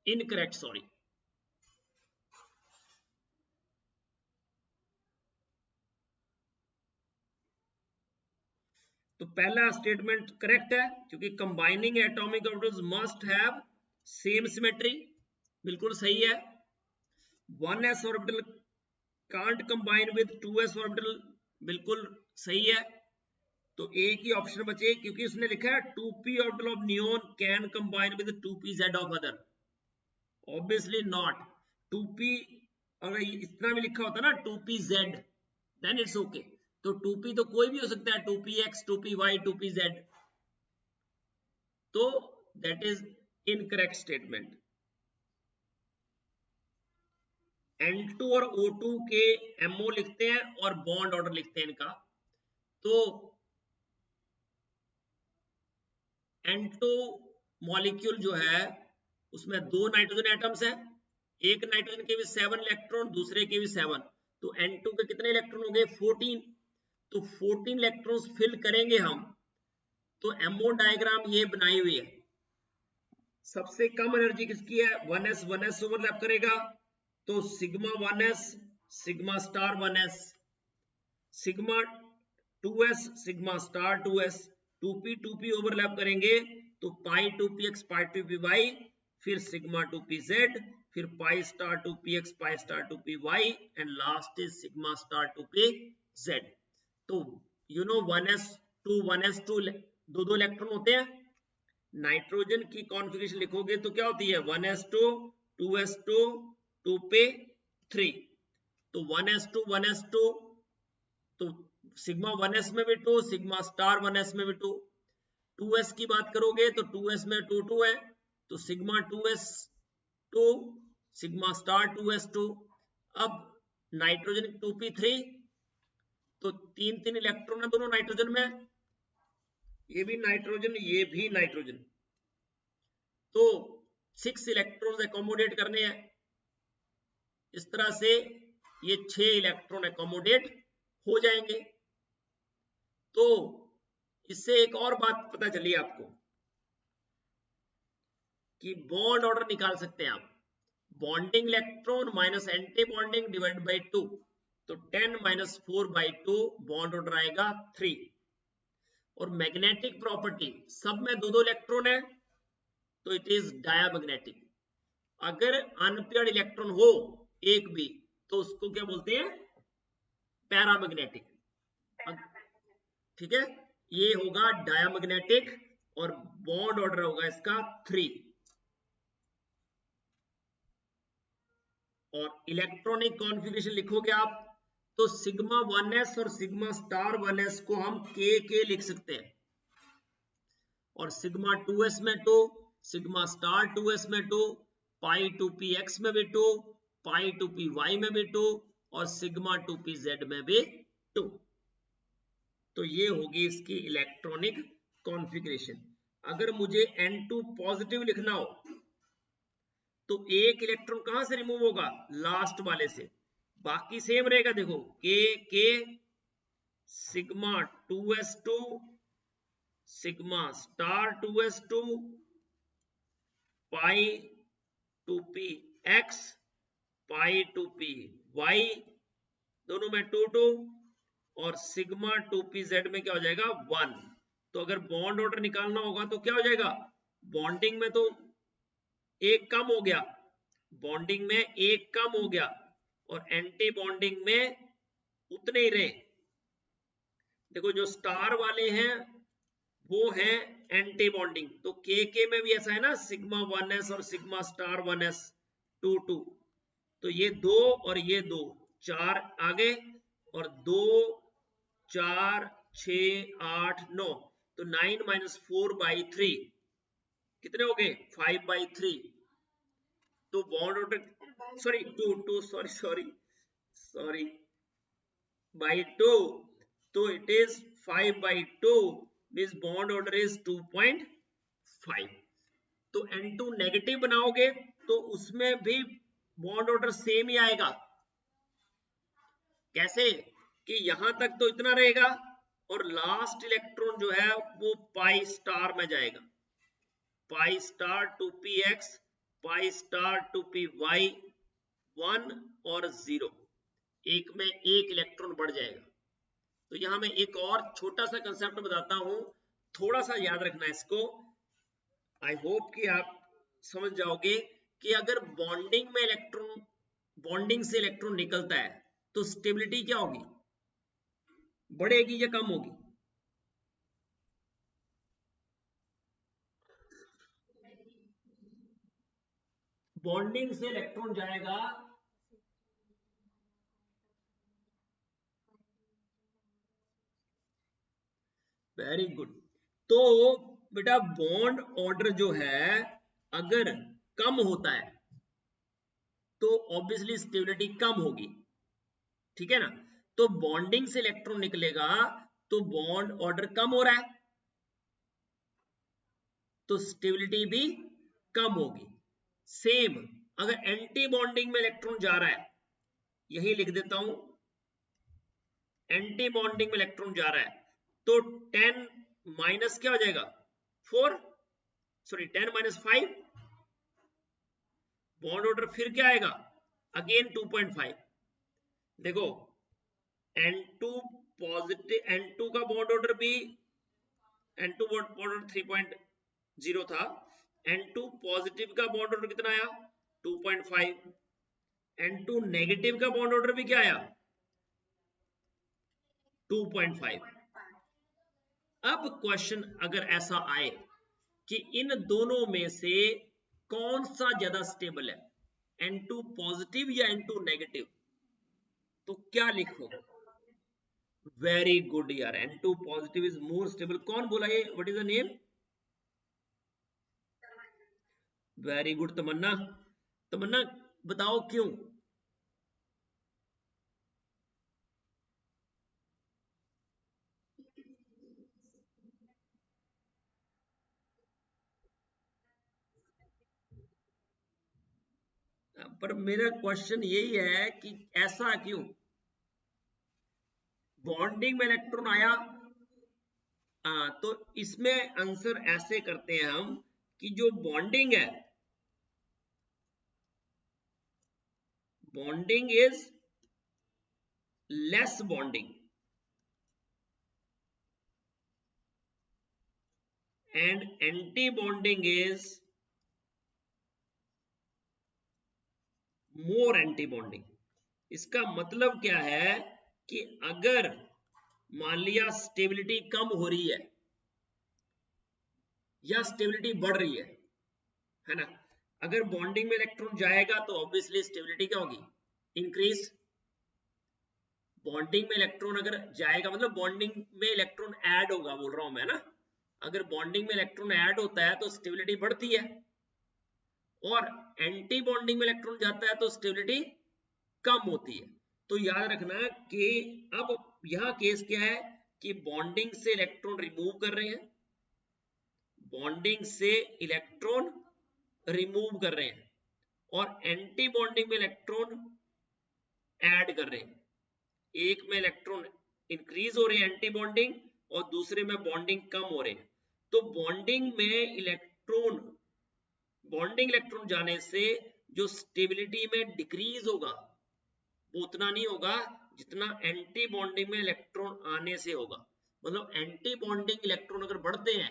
Incorrect, sorry. तो पहला स्टेटमेंट करेक्ट है क्योंकि combining atomic orbitals must have same symmetry, बिल्कुल सही है। 1s orbital can't combine with 2s orbital, बिल्कुल सही है। तो एक ही ऑप्शन बचे क्योंकि उसने लिखा है 2p orbital of neon can combine with 2pz of other, obviously not. 2p अगर इतना भी लिखा होता ना 2pz देन इट्स ओके, तो 2p तो कोई भी हो सकता है, 2px 2py 2pz, तो that is incorrect statement. N2 और O2 के MO लिखते हैं और बॉन्ड ऑर्डर लिखते हैं इनका। तो N2 मॉलिक्यूल जो है उसमें 2 नाइट्रोजन एटम्स है, एक नाइट्रोजन के भी 7 इलेक्ट्रॉन, दूसरे के भी 7, तो N2 के कितने इलेक्ट्रॉन हो गए 14। तो 14 इलेक्ट्रॉन्स फिल करेंगे हम, तो MO डायग्राम ये बनाई हुई है। सबसे कम एनर्जी किसकी है 1s, 1s ओवरलैप करेगा, तो sigma 1s sigma star 1s, sigma 2s sigma star 2s, 2p 2p overlap करेंगे तो पाई 2px पाई 2py, फिर सिग्मा 2pz, फिर पाई star 2px pi star 2py and last is sigma star 2pz। तो यू नो 1s2 1s2 दो दो इलेक्ट्रॉन होते हैं। नाइट्रोजन की कॉन्फ़िगरेशन लिखोगे तो क्या होती है 1s2 2s2 2p3, तो 1s2 1s2, तो सिग्मा 1s में भी 2, सिग्मा स्टार 1s में भी 2। 2s की बात करोगे तो 2s में 2 2 है, तो sigma 2s 2 sigma star 2s2। अब नाइट्रोजन 2p3, तो 3 3 इलेक्ट्रॉन है दोनों नाइट्रोजन में, ये भी नाइट्रोजन ये भी नाइट्रोजन, तो 6 इलेक्ट्रॉन्स एकोमोडेट करने हैं। इस तरह से ये 6 इलेक्ट्रॉन एकोमोडेट हो जाएंगे। तो इससे एक और बात पता चली आपको कि बॉन्ड ऑर्डर निकाल सकते हैं आप, bonding electron minus anti bonding divide by 2, तो 10 माइनस 4/2 बॉन्ड ऑर्डर आएगा 3। और मैग्नेटिक प्रॉपर्टी सब में दो दो इलेक्ट्रॉन है, तो इट इज डायामैग्नेटिक। अगर अनपेयर्ड इलेक्ट्रॉन हो एक भी, तो उसको क्या बोलते हैं पैरामैग्नेटिक। ठीक है, ये होगा डायामैग्नेटिक और बॉन्ड ऑर्डर होगा इसका 3। और इलेक्ट्रॉनिक कॉन्फ़िगरेशन लिखोगे आप तो सिग्मा 1s और सिग्मा स्टार 1s को हम के लिख सकते हैं, और सिग्मा 2s में 2, सिग्मा स्टार 2s में 2, पाई 2px में भी 2, पाई 2py में भी 2, और सिग्मा 2pz में भी 2। तो ये होगी इसकी इलेक्ट्रॉनिक कॉन्फ़िगरेशन। अगर मुझे N2 पॉजिटिव लिखना हो तो एक इलेक्ट्रॉन कहां से रिमूव होगा लास्ट वाले से, बाकी सेम रहेगा। देखो के sigma 2s2 sigma star 2s2 पाई 2px पाई 2py दोनों में 2 2, और सिग्मा 2pz में क्या हो जाएगा 1। तो अगर बॉन्ड ऑर्डर निकालना होगा तो क्या हो जाएगा, बॉन्डिंग में तो एक कम हो गया, बॉन्डिंग में एक कम हो गया, और एंटी बॉन्डिंग में उतने ही रहे। देखो जो स्टार वाले हैं वो है एंटी बॉन्डिंग, तो के में भी ऐसा है ना, सिग्मा 1s और सिग्मा स्टार 1s 2 2, तो ये 2 और ये 2 4 आ गए, और 2 4 6 8 9, तो 9 माइनस 4/3 कितने हो गए 5/3। तो bond order sorry 2 sorry by 2, तो it is 5/2 means bond order is 2.5। तो N2 नेगेटिव बनाओगे तो उसमें भी बॉन्ड ऑर्डर सेम ही आएगा। कैसे कि यहां तक तो इतना रहेगा, और लास्ट इलेक्ट्रॉन जो है वो पाई स्टार में जाएगा, पाई स्टार 2px पाई स्टार 2py 1 और 0, एक में एक इलेक्ट्रॉन बढ़ जाएगा। तो यहां मैं एक और छोटा सा कंसेप्ट बताता हूं, थोड़ा सा याद रखना इसको। आई होप कि आप समझ जाओगे कि अगर बॉन्डिंग में इलेक्ट्रॉन, बॉन्डिंग से इलेक्ट्रॉन निकलता है तो स्टेबिलिटी क्या होगी, बढ़ेगी या कम होगी। बॉन्डिंग से इलेक्ट्रॉन जाएगा, वेरी गुड। तो बेटा बॉन्ड ऑर्डर जो है अगर कम होता है तो ऑब्वियसली स्टेबिलिटी कम होगी, ठीक है ना। तो बॉन्डिंग से इलेक्ट्रॉन निकलेगा तो बॉन्ड ऑर्डर कम हो रहा है, तो स्टेबिलिटी भी कम होगी। सेम अगर एंटी बॉन्डिंग में इलेक्ट्रॉन जा रहा है, यही लिख देता हूं, एंटी बॉन्डिंग में इलेक्ट्रॉन जा रहा है, तो 10 माइनस क्या हो जाएगा 4, सॉरी 10 माइनस 5, बॉन्ड ऑर्डर फिर क्या आएगा अगेन 2.5। देखो N2 पॉजिटिव, N2 का बॉन्ड ऑर्डर भी, N2 बॉन्ड ऑर्डर 3.0 था, N2 पॉजिटिव का बॉन्ड ऑर्डर कितना आया 2.5, N2 नेगेटिव का बॉन्ड ऑर्डर भी क्या आया 2.5। अब क्वेश्चन अगर ऐसा आए कि इन दोनों में से कौन सा ज्यादा स्टेबल है, N2 पॉजिटिव या N2 नेगेटिव, तो क्या लिखो, वेरी गुड यार, N2 positive is more stable. कौन बोला ये, what is the name, very good Tamanna. Tamanna बताओ क्यों। पर मेरा क्वेश्चन यही है कि ऐसा क्यों, बॉन्डिंग में इलेक्ट्रॉन आया, तो इसमें आंसर ऐसे करते हैं हम कि जो बॉन्डिंग है, bonding is less bonding and anti bonding is more anti bonding. इसका मतलब क्या है कि अगर मान लिया स्टेबिलिटी कम हो रही है या स्टेबिलिटी बढ़ रही है ना, अगर बॉन्डिंग में इलेक्ट्रॉन जाएगा तो ऑब्वियसली स्टेबिलिटी क्या होगी इंक्रीज। बॉन्डिंग में इलेक्ट्रॉन अगर जाएगा मतलब बॉन्डिंग में इलेक्ट्रॉन ऐड होगा बोल रहा हूं मैं ना, अगर बॉन्डिंग में इलेक्ट्रॉन ऐड होता है तो स्टेबिलिटी बढ़ती है, और एंटी बॉन्डिंग में इलेक्ट्रॉन जाता है तो स्टेबिलिटी कम होती है। तो याद रखना कि अब यहां केस क्या है कि बॉन्डिंग से इलेक्ट्रॉन रिमूव कर रहे हैं, बॉन्डिंग से इलेक्ट्रॉन रिमूव कर रहे हैं, और एंटी बॉन्डिंग में इलेक्ट्रॉन ऐड कर रहे हैं। एक में इलेक्ट्रॉन इंक्रीज हो रहे हैं एंटी बॉन्डिंग, और दूसरे में बॉन्डिंग कम हो रहे हैं। तो बॉन्डिंग में इलेक्ट्रॉन, बॉन्डिंग इलेक्ट्रॉन जाने से जो स्टेबिलिटी में डिक्रीज होगा वो उतना नहीं होगा जितना एंटी बॉन्डिंग में इलेक्ट्रॉन आने से होगा। मतलब एंटी बॉन्डिंग इलेक्ट्रॉन अगर बढ़ते हैं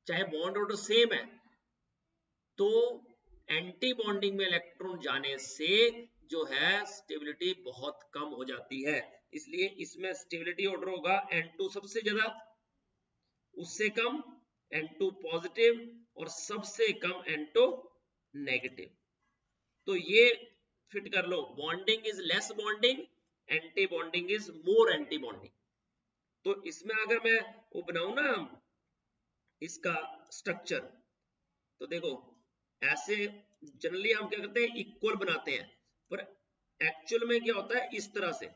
चाहे बॉन्ड ऑर्डर सेम है, तो एंटी बॉन्डिंग में इलेक्ट्रॉन जाने से जो है स्टेबिलिटी बहुत कम हो जाती है। इसलिए इसमें स्टेबिलिटी ऑर्डर होगा N2 सबसे ज्यादा, उससे कम N2 पॉजिटिव, और सबसे कम N2 नेगेटिव। तो ये फिट कर लो, bonding is less bonding, anti bonding is more anti bonding. तो इसमें अगर मैं वो बनाऊं ना इसका स्ट्रक्चर, तो देखो ऐसे जनरली हम क्या करते हैं इक्वल बनाते हैं, पर एक्चुअल में क्या होता है इस तरह से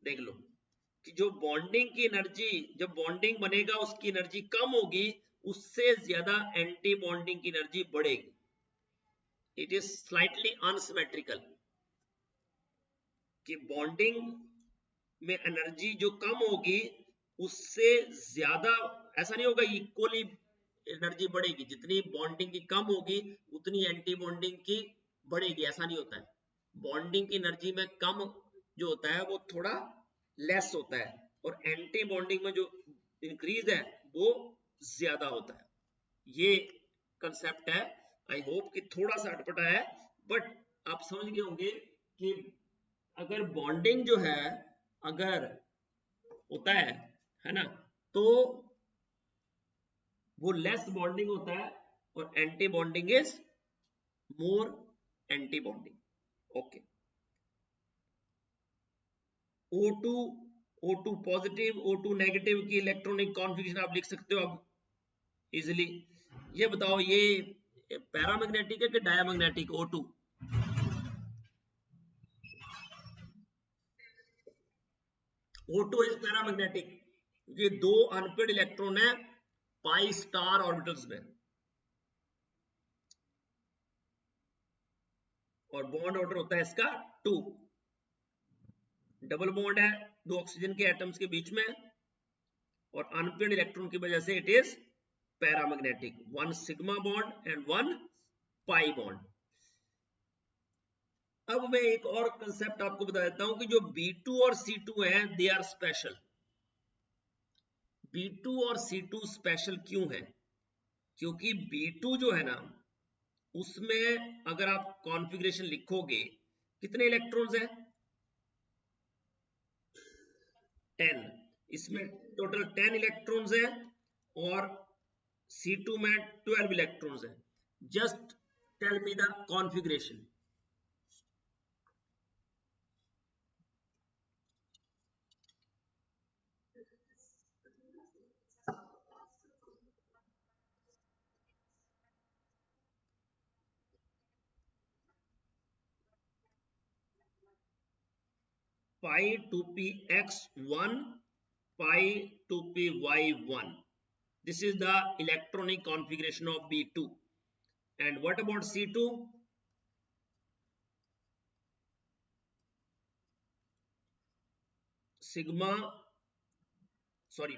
देख लो कि जो बॉन्डिंग की एनर्जी, जब बॉन्डिंग बनेगा उसकी एनर्जी कम होगी, उससे ज्यादा एंटी बॉन्डिंग की एनर्जी बढ़ेगी। इट इज स्लाइटली अनसिमेट्रिकल, कि बॉन्डिंग में एनर्जी जो कम होगी उससे ज्यादा, ऐसा नहीं होगा इक्वली एनर्जी बढ़ेगी, जितनी बॉन्डिंग की कम होगी उतनी एंटी बॉन्डिंग की बढ़ेगी, ऐसा नहीं होता है। बॉन्डिंग की एनर्जी में कम जो होता है वो थोड़ा लेस होता है, और एंटी बॉन्डिंग में जो इंक्रीज है वो ज्यादा होता है। ये कंसेप्ट है। आई होप कि थोड़ा सा अटपटा है, बट आप समझ गए होंगे कि अगर बॉन्डिंग जो है अगर होता है ना, तो वो लेस बॉन्डिंग होता है, और anti bonding is more anti bonding. Okay, O2 O2 positive O2 negative की इलेक्ट्रॉनिक कॉन्फ़िगरेशन आप लिख सकते हो अब इजिली। ये बताओ ये पैरामैग्नेटिक है कि diamagnetic? O2 O2 is paramagnetic. ये दो अनपेड इलेक्ट्रॉन है पाई स्टार ऑर्बिटल्स में, और बॉन्ड ऑर्डर होता है इसका 2। डबल बॉन्ड है दो ऑक्सीजन के एटम्स के बीच में, और अनपेड इलेक्ट्रॉन की वजह से it is paramagnetic. 1 sigma bond and 1 pi bond. अब मैं एक और कंसेप्ट आपको बता देता हूं कि जो B2 और C2 है दे आर स्पेशल। B2 और C2 स्पेशल क्यों है? क्योंकि B2 जो है ना, उसमें अगर आप कॉन्फ़िगरेशन लिखोगे, कितने इलेक्ट्रॉन्स हैं? 10। इसमें टोटल 10 इलेक्ट्रॉन्स हैं, और C2 में 12 इलेक्ट्रॉन्स हैं। Just tell me the configuration. pi 2px1, pi 2py1. This is the electronic configuration of B2. And what about C2? Sigma, sorry,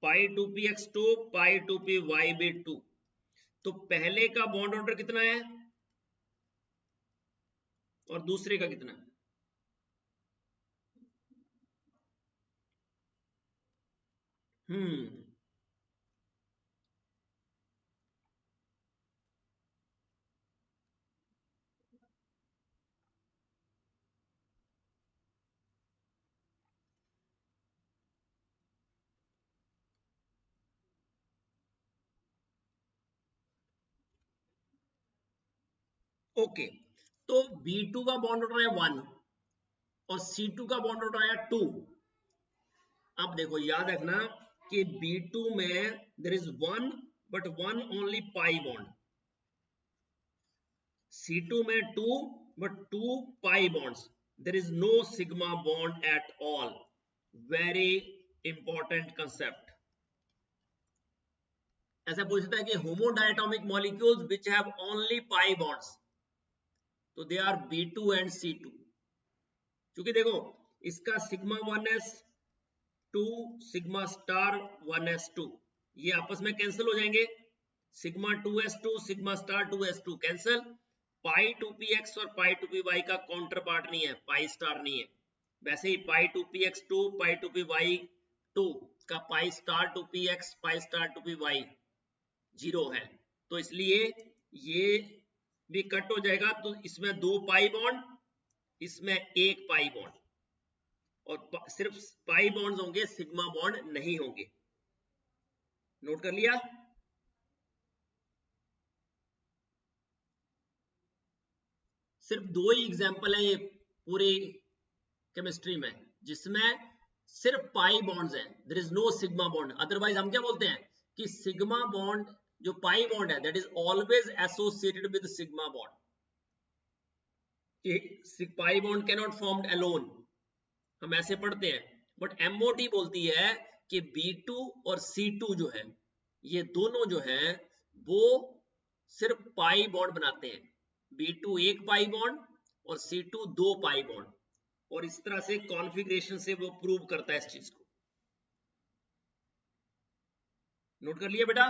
pi 2px2, pi 2pyb2। तो पहले का बॉन्ड ऑर्डर कितना है और दूसरे का कितना? ओके, तो B2 का बॉन्ड ऑर्डर है 1 और C2 का बॉन्ड ऑर्डर है 2। अब देखो याद रखना कि B2 में there is 1 but 1 only pi bond, C2 में 2 but 2 pi bonds, there is no sigma bond at all. Very important concept. ऐसा पूछ सकता है कि homodiatomic molecules which have only pi bonds, तो they are B2 and C2। क्योंकि देखो इसका sigma 1s 2 sigma star 1s2 ये आपस में कैंसिल हो जाएंगे। Sigma 2s2 sigma star 2s2 cancel. Pi 2px और पाई 2py का काउंटर पार्ट नहीं है, पाई स्टार नहीं है। वैसे ही पाई 2px2 पाई 2py2 का पाई स्टार 2px पाई स्टार 2py 0 है, तो इसलिए ये भी कट हो जाएगा। तो इसमें 2 पाई बॉन्ड, इसमें 1 पाई बॉन्ड, और सिर्फ पाई बॉन्ड्स होंगे, सिग्मा बॉन्ड नहीं होंगे। नोट कर लिया? सिर्फ 2 ही एग्जांपल है ये पूरी केमिस्ट्री में जिसमें सिर्फ पाई बॉन्ड्स हैं, there is no sigma bond. Otherwise हम क्या बोलते हैं कि सिग्मा बॉन्ड जो पाई बॉन्ड है that is always associated with sigma bond, कि pi bond can not formed alone, हम ऐसे पढ़ते हैं। बट एमओटी बोलती है कि B2 और C2 जो है ये दोनों जो है वो सिर्फ पाई बॉन्ड बनाते हैं। B2 1 पाई बॉन्ड और C2 2 पाई बॉन्ड, और इस तरह से कॉन्फ़िगरेशन से वो प्रूव करता है इस चीज को। नोट कर लिया बेटा?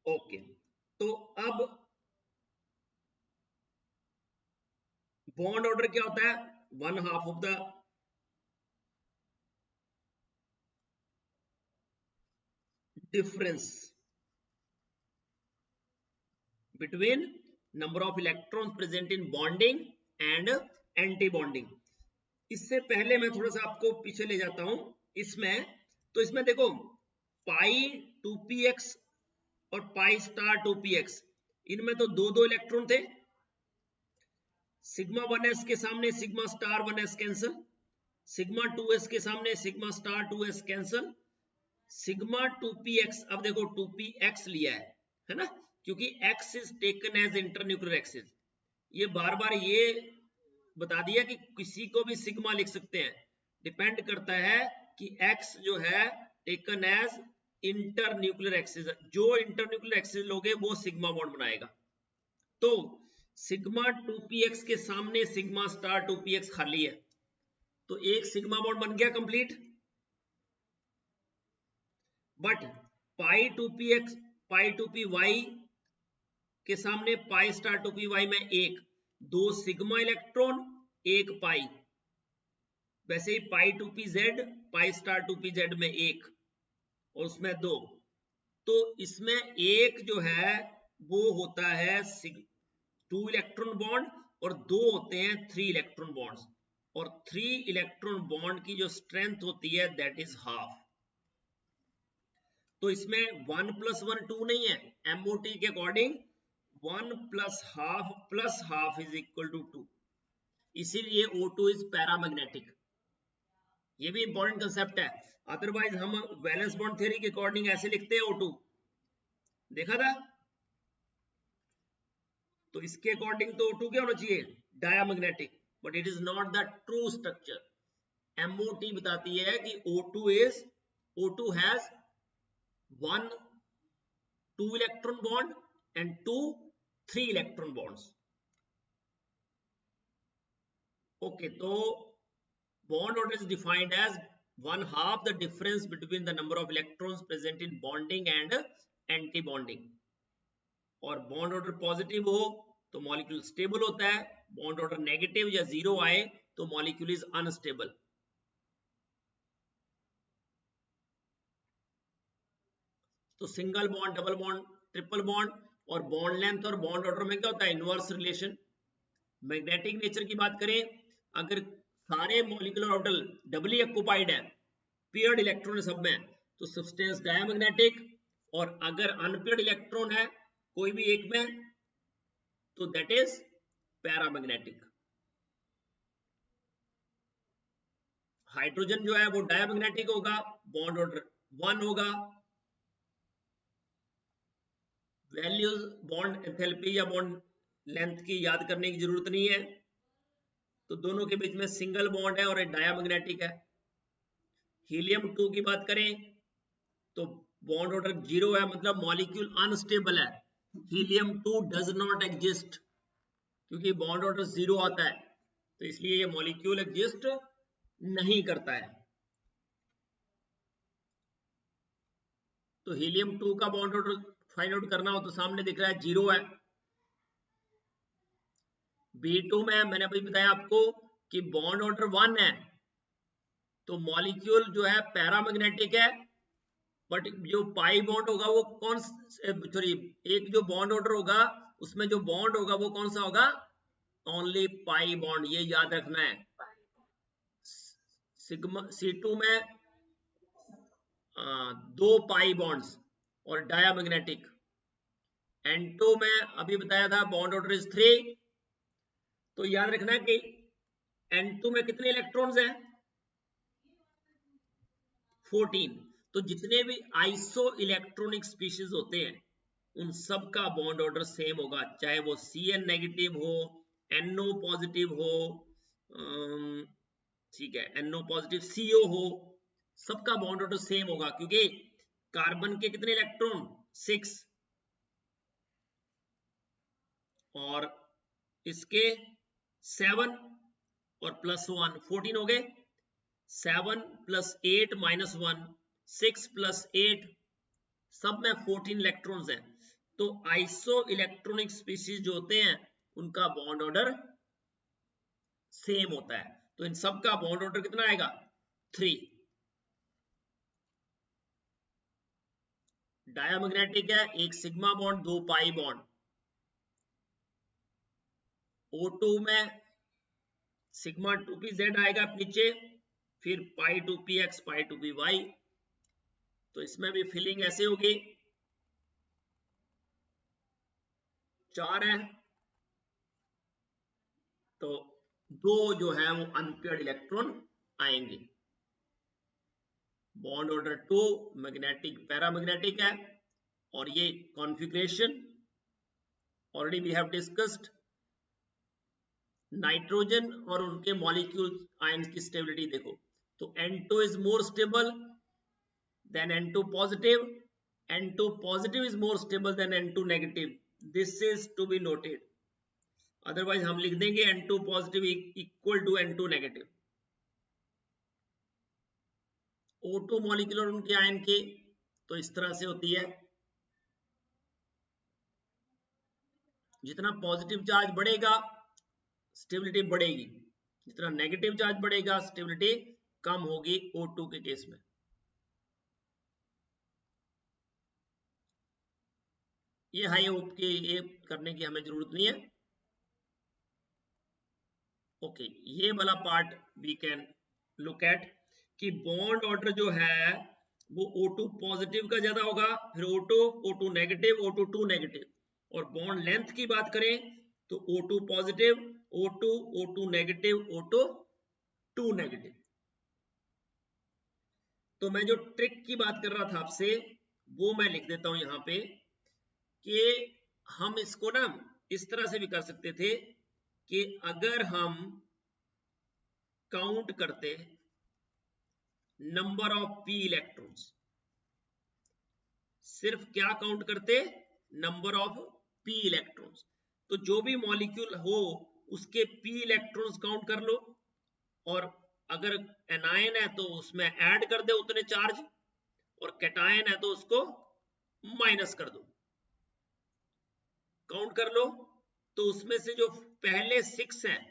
ओके, तो अब बॉन्ड ऑर्डर क्या होता है? 1/2 of the difference between number of electrons present in bonding and anti-bonding। इससे पहले मैं थोड़ा सा आपको पीछे ले जाता हूं इसमें। तो इसमें देखो पाई 2px और पाई स्टार 2px, इनमें तो दो दो इलेक्ट्रॉन थे। सिग्मा 1s के सामने sigma star 1s cancel, sigma 2s के सामने sigma star 2s cancel, sigma 2px, अब देखो 2px लिया है ना, क्योंकि x is taken as internuclear axis. ये बार बार ये बता दिया कि किसी को भी सिग्मा लिख सकते हैं, डिपेंड करता है कि x जो है टेकन एज इंटरन्यूक्लियर एक्सिस, जो इंटरन्यूक्लियर एक्सिस लोगे वो सिग्मा बॉन्ड बनाएगा। तो सिग्मा 2px के सामने सिग्मा स्टार 2px खाली है, तो एक सिग्मा बॉन्ड बन गया complete. But pi 2px pi 2py के सामने पाई स्टार 2py में एक, दो सिग्मा इलेक्ट्रॉन एक पाई, वैसे ही पाई 2pz पाई स्टार 2pz में एक और उसमें दो, तो इसमें एक जो है वो होता है 2 इलेक्ट्रॉन बॉन्ड और दो होते हैं 3 इलेक्ट्रॉन बॉन्ड्स, और 3 इलेक्ट्रॉन बॉन्ड की जो स्ट्रेंथ होती है दैट इज हाफ। तो इसमें 1 + 1 2 नहीं है, MOT के according 1 + half is equal to 2, इसीलिए O2 इज पैरामैग्नेटिक। ये भी इंपॉर्टेंट कंसेप्ट है, अदरवाइज हम वैलेंस बॉन्ड थ्योरी के अकॉर्डिंग ऐसे लिखते हैं O2, देखा था। तो इसके अकॉर्डिंग तो O2 क्या होना चाहिए, diamagnetic, but it is not the true structure. MOT बताती है कि O2 has 1 2 electron bond and 2 3 electron bonds. Okay, तो bond order is defined as 1/2 the difference between the number of electrons present in bonding and anti-bonding। और bond order पॉजिटिव हो तो मॉलिक्यूल स्टेबल होता है, बॉन्ड ऑर्डर नेगेटिव या जीरो आए तो मॉलिक्यूल इज अनस्टेबल। तो single bond, double bond, triple bond और बॉन्ड लेंथ और बॉन्ड ऑर्डर में क्या होता है, इनवर्स रिलेशन। मैग्नेटिक नेचर की बात करें, अगर सारे मॉलिक्यूलर ऑर्बिटल डबली ऑक्युपाइड है, पेयर्ड इलेक्ट्रॉन सब में, तो सब्सटेंस डायमैग्नेटिक, और अगर अनपेयर्ड इलेक्ट्रॉन है कोई भी एक में तो दैट इज पैरामैग्नेटिक। हाइड्रोजन जो है वो डायमैग्नेटिक होगा, बॉन्ड ऑर्डर 1 होगा। वैल्यूज बॉन्ड एंथैल्पी या बॉन्ड लेंथ की याद करने की जरूरत नहीं है, तो दोनों के बीच में सिंगल बॉन्ड है और एक डायमैग्नेटिक है। हीलियम 2 की बात करें तो बॉन्ड ऑर्डर 0 है, मतलब मॉलिक्यूल अनस्टेबल है। हीलियम 2 डज नॉट एग्जिस्ट, क्योंकि बॉन्ड ऑर्डर 0 आता है, तो इसलिए ये मॉलिक्यूल एग्जिस्ट नहीं करता है। तो हीलियम 2 का बॉन्ड ऑर्डर फाइंड आउट करना हो तो सामने दिख रहा है 0 है। B2 में मैंने अभी बताया आपको कि बॉन्ड ऑर्डर 1 है, तो मॉलिक्यूल जो है पैरामैग्नेटिक है, बट जो पाई बॉन्ड होगा वो कौन, सॉरी, एक जो बॉन्ड ऑर्डर होगा उसमें जो बॉन्ड होगा वो कौन सा होगा, ओनली पाई बॉन्ड, ये याद रखना है। सिग्मा C2 में 2 पाई बॉन्ड्स और डायमैग्नेटिक। N2 में अभी बताया था बॉन्ड ऑर्डर इज 3, तो याद रखना है कि N2 में कितने इलेक्ट्रॉन्स हैं, 14। तो जितने भी आइसो इलेक्ट्रॉनिक स्पीशीज होते हैं उन सब का बॉन्ड ऑर्डर सेम होगा, चाहे वो Cn नेगेटिव हो, NO पॉजिटिव हो, ठीक है, NO पॉजिटिव CO हो, सबका बॉन्ड ऑर्डर सेम होगा, क्योंकि कार्बन के कितने इलेक्ट्रॉन, 6, और इसके 7 और +1 14 हो गए, 7 + 8 - 1 6 + 8, सब में 14 इलेक्ट्रॉन्स हैं। तो आइसो इलेक्ट्रॉनिक स्पीशीज जो होते हैं उनका बॉन्ड ऑर्डर सेम होता है, तो इन सब का बॉन्ड ऑर्डर कितना आएगा, 3। डायमैग्नेटिक है, एक sigma bond, 2 pi bond. O2 में सिग्मा 2pz आएगा नीचे, फिर पाई 2px पाई 2py, तो इसमें भी फिलिंग ऐसे होगी, 4 है, तो 2 जो है वो अनपेयर्ड इलेक्ट्रॉन आएंगे। बॉन्ड ऑर्डर 2 मैग्नेटिक पैरामैग्नेटिक है, और ये configuration already we have discussed. Nitrogen और उनके मॉलिक्यूल आयंस की स्टेबिलिटी देखो, तो N2 is more stable than N2 positive, N2 positive is more stable than N2 negative, this is to be noted. Otherwise हम लिख देंगे N2 positive equal to N2 negative. O2 molecule और उनके आयन के तो इस तरह से होती है, जितना पॉजिटिव चार्ज बढ़ेगा स्टेबिलिटी बढ़ेगी, जितना नेगेटिव चार्ज बढ़ेगा स्टेबिलिटी कम होगी O2 के केस में। ये हाई होप के ये करने की हमें जरूरत नहीं है। ओके, ये वाला part we can look at कि बॉन्ड ऑर्डर जो है वो O2 पॉजिटिव का ज्यादा होगा, फिर O2 नेगेटिव, O2 2 नेगेटिव। और बॉन्ड लेंथ की बात करें तो O2 positive, O2 negative, O2 2 negative. तो मैं जो ट्रिक की बात कर रहा था आपसे वो मैं लिख देता हूं यहां पे कि हम इसको ना इस तरह से भी कर सकते थे कि अगर हम काउंट करते नंबर ऑफ पी इलेक्ट्रॉन्स, सिर्फ क्या काउंट करते, नंबर ऑफ पी इलेक्ट्रॉन्स, तो जो भी मॉलिक्यूल हो उसके पी इलेक्ट्रॉन्स काउंट कर लो, और अगर एनायन है तो उसमें ऐड कर दे उतने चार्ज, और कैटायन है तो उसको माइनस कर दो, काउंट कर लो। तो उसमें से जो पहले 6 हैं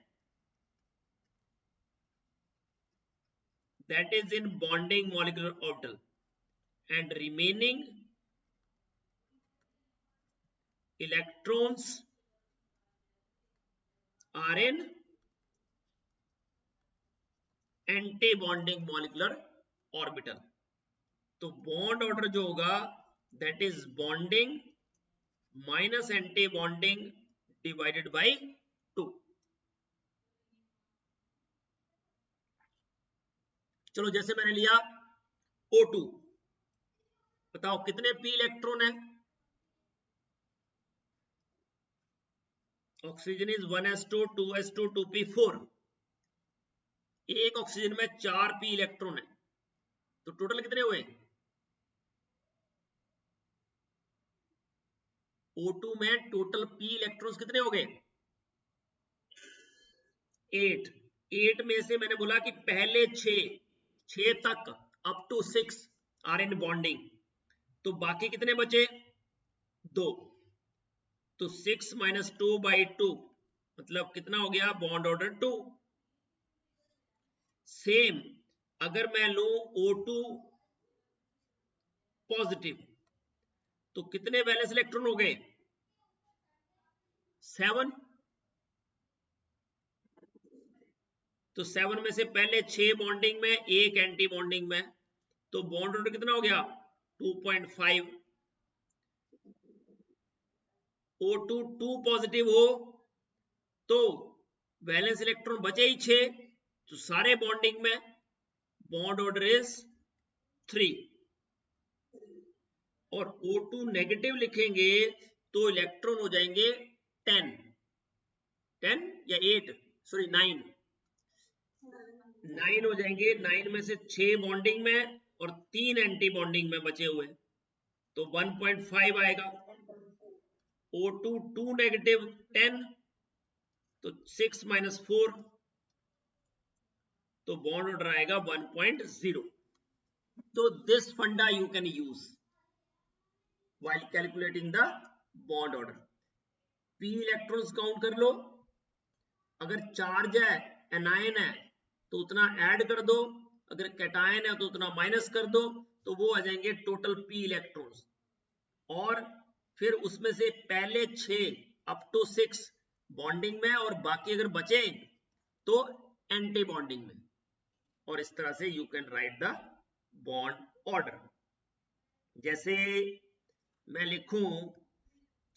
that is in bonding molecular orbital, and remaining electrons are in anti bonding molecular orbital। तो बॉन्ड ऑर्डर जो होगा that is bonding minus anti bonding divided by 2। चलो जैसे मैंने लिया O2, बताओ कितने पी इलेक्ट्रॉन है, oxygen is 1s2 2s2 2p4, एक ऑक्सीजन में 4 पी इलेक्ट्रॉन है, तो टोटल कितने हुए, O2 में टोटल पी इलेक्ट्रॉन्स कितने हो गए, 8 में से मैंने बोला कि पहले 6 तक up to 6 are in bonding, तो बाकी कितने बचे, 2, तो 6 माइनस 2 बाई 2 मतलब कितना हो गया, बॉन्ड ऑर्डर 2। सेम अगर मैं लू O2 पॉजिटिव, तो कितने वैलेंस इलेक्ट्रॉन हो गए, 7, तो 7 में से पहले 6 बॉन्डिंग में, एक एंटी बॉन्डिंग में, तो बॉन्ड ऑर्डर कितना हो गया 2.5। O2 2 पॉजिटिव हो तो वैलेंस इलेक्ट्रॉन बचे ही 6, तो सारे बॉन्डिंग में बॉन्ड ऑर्डर इज 3। और O2 नेगेटिव लिखेंगे तो इलेक्ट्रॉन हो जाएंगे 10 या 8, सॉरी 9 हो जाएंगे। 9 में से 6 बॉन्डिंग में और 3 एंटी बॉन्डिंग में बचे हुए, तो 1.5 आएगा। O2 2 नेगेटिव 10, तो 6 माइनस 4, तो बॉन्ड ऑर्डर आएगा 1.0। तो दिस फंडा you can use while calculating the bond order। p electrons count कर लो, अगर चार्ज है एनायन है तो उतना ऐड कर दो, अगर कैटायन है तो उतना माइनस कर दो, तो वो आ जाएंगे टोटल p इलेक्ट्रॉन्स। और फिर उसमें से पहले 6 अप टू 6 बॉन्डिंग में, और बाकी अगर बचे तो एंटी बॉन्डिंग में, और इस तरह से you can write the bond order. जैसे मैं लिखूं,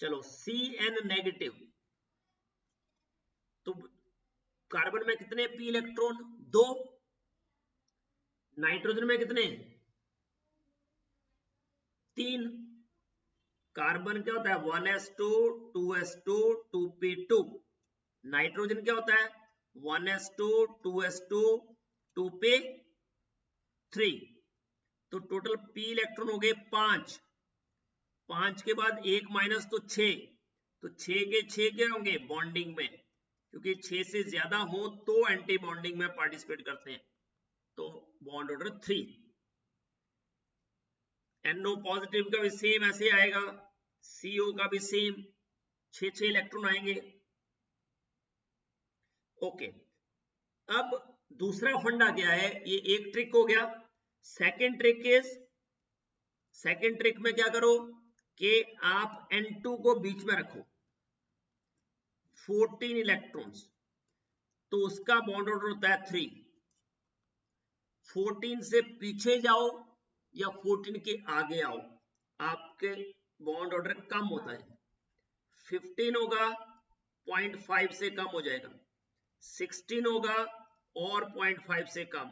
चलो Cn नेगेटिव, तो कार्बन में कितने पी इलेक्ट्रॉन, 2, नाइट्रोजन में कितने 3। कार्बन क्या होता है 1s2 2s2 2p2। नाइट्रोजन क्या होता है 1s2 2s2 2p3। तो टोटल p इलेक्ट्रॉन हो गए 5। 5 के बाद एक माइनस तो 6, तो 6 के 6 क्या होंगे बॉन्डिंग में, क्योंकि 6 से ज्यादा हो तो एंटी बॉन्डिंग में पार्टिसिपेट करते हैं। तो बॉन्ड ऑर्डर 3। NO पॉजिटिव का भी सेम ऐसे आएगा, CO का भी सेम 6 इलेक्ट्रॉन आएंगे। ओके, अब दूसरा फंडा क्या है, ये एक ट्रिक हो गया। सेकेंड ट्रिक में क्या करो कि आप N2 को बीच में रखो 14 इलेक्ट्रॉन्स, तो उसका बॉन्ड ऑर्डर होता है 3। 14 से पीछे जाओ या 14 के आगे आओ, आपके बॉन्ड ऑर्डर कम होता है। 15 होगा 0.5 से कम हो जाएगा, 16 होगा और 0.5 से कम,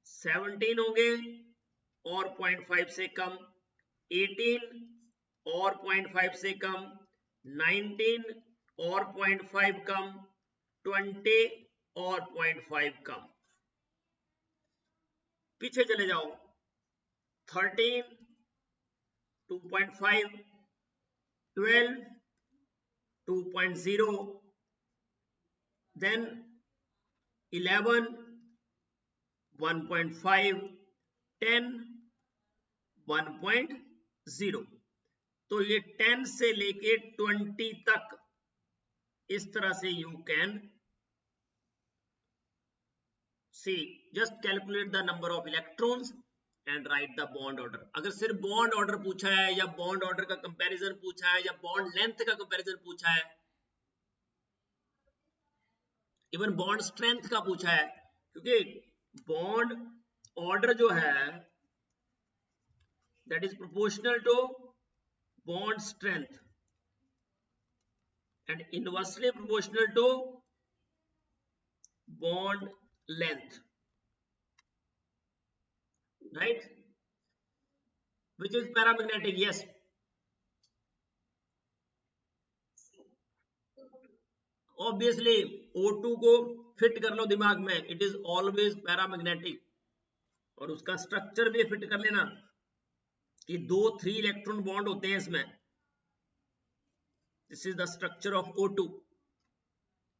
17 होंगे और 0.5 से कम, 18 और 0.5 से कम, 19 और 0.5 कम, 20 और 0.5 कम। पीछे चले जाओ 13 2.5, 12 2.0, then 11 1.5, 10 1.0। तो ये 10 से लेके 20 तक इस तरह से you can see, just calculate the number of electrons and right the bond order. अगर सिर्फ बॉन्ड ऑर्डर पूछा है या बॉन्ड ऑर्डर का कंपैरिजन पूछा है या बॉन्ड लेंथ का कंपैरिजन पूछा है, इवन बॉन्ड स्ट्रेंथ का पूछा है, क्योंकि बॉन्ड ऑर्डर जो है that is proportional to bond strength and inversely proportional to bond length, right? Which is paramagnetic? Yes. Obviously O2 को फिट कर लो दिमाग में, इट इज ऑलवेज पैरामैग्नेटिक। और उसका स्ट्रक्चर भी फिट कर लेना कि 3 इलेक्ट्रॉन बॉन्ड होते हैं इसमें। This is the structure of O2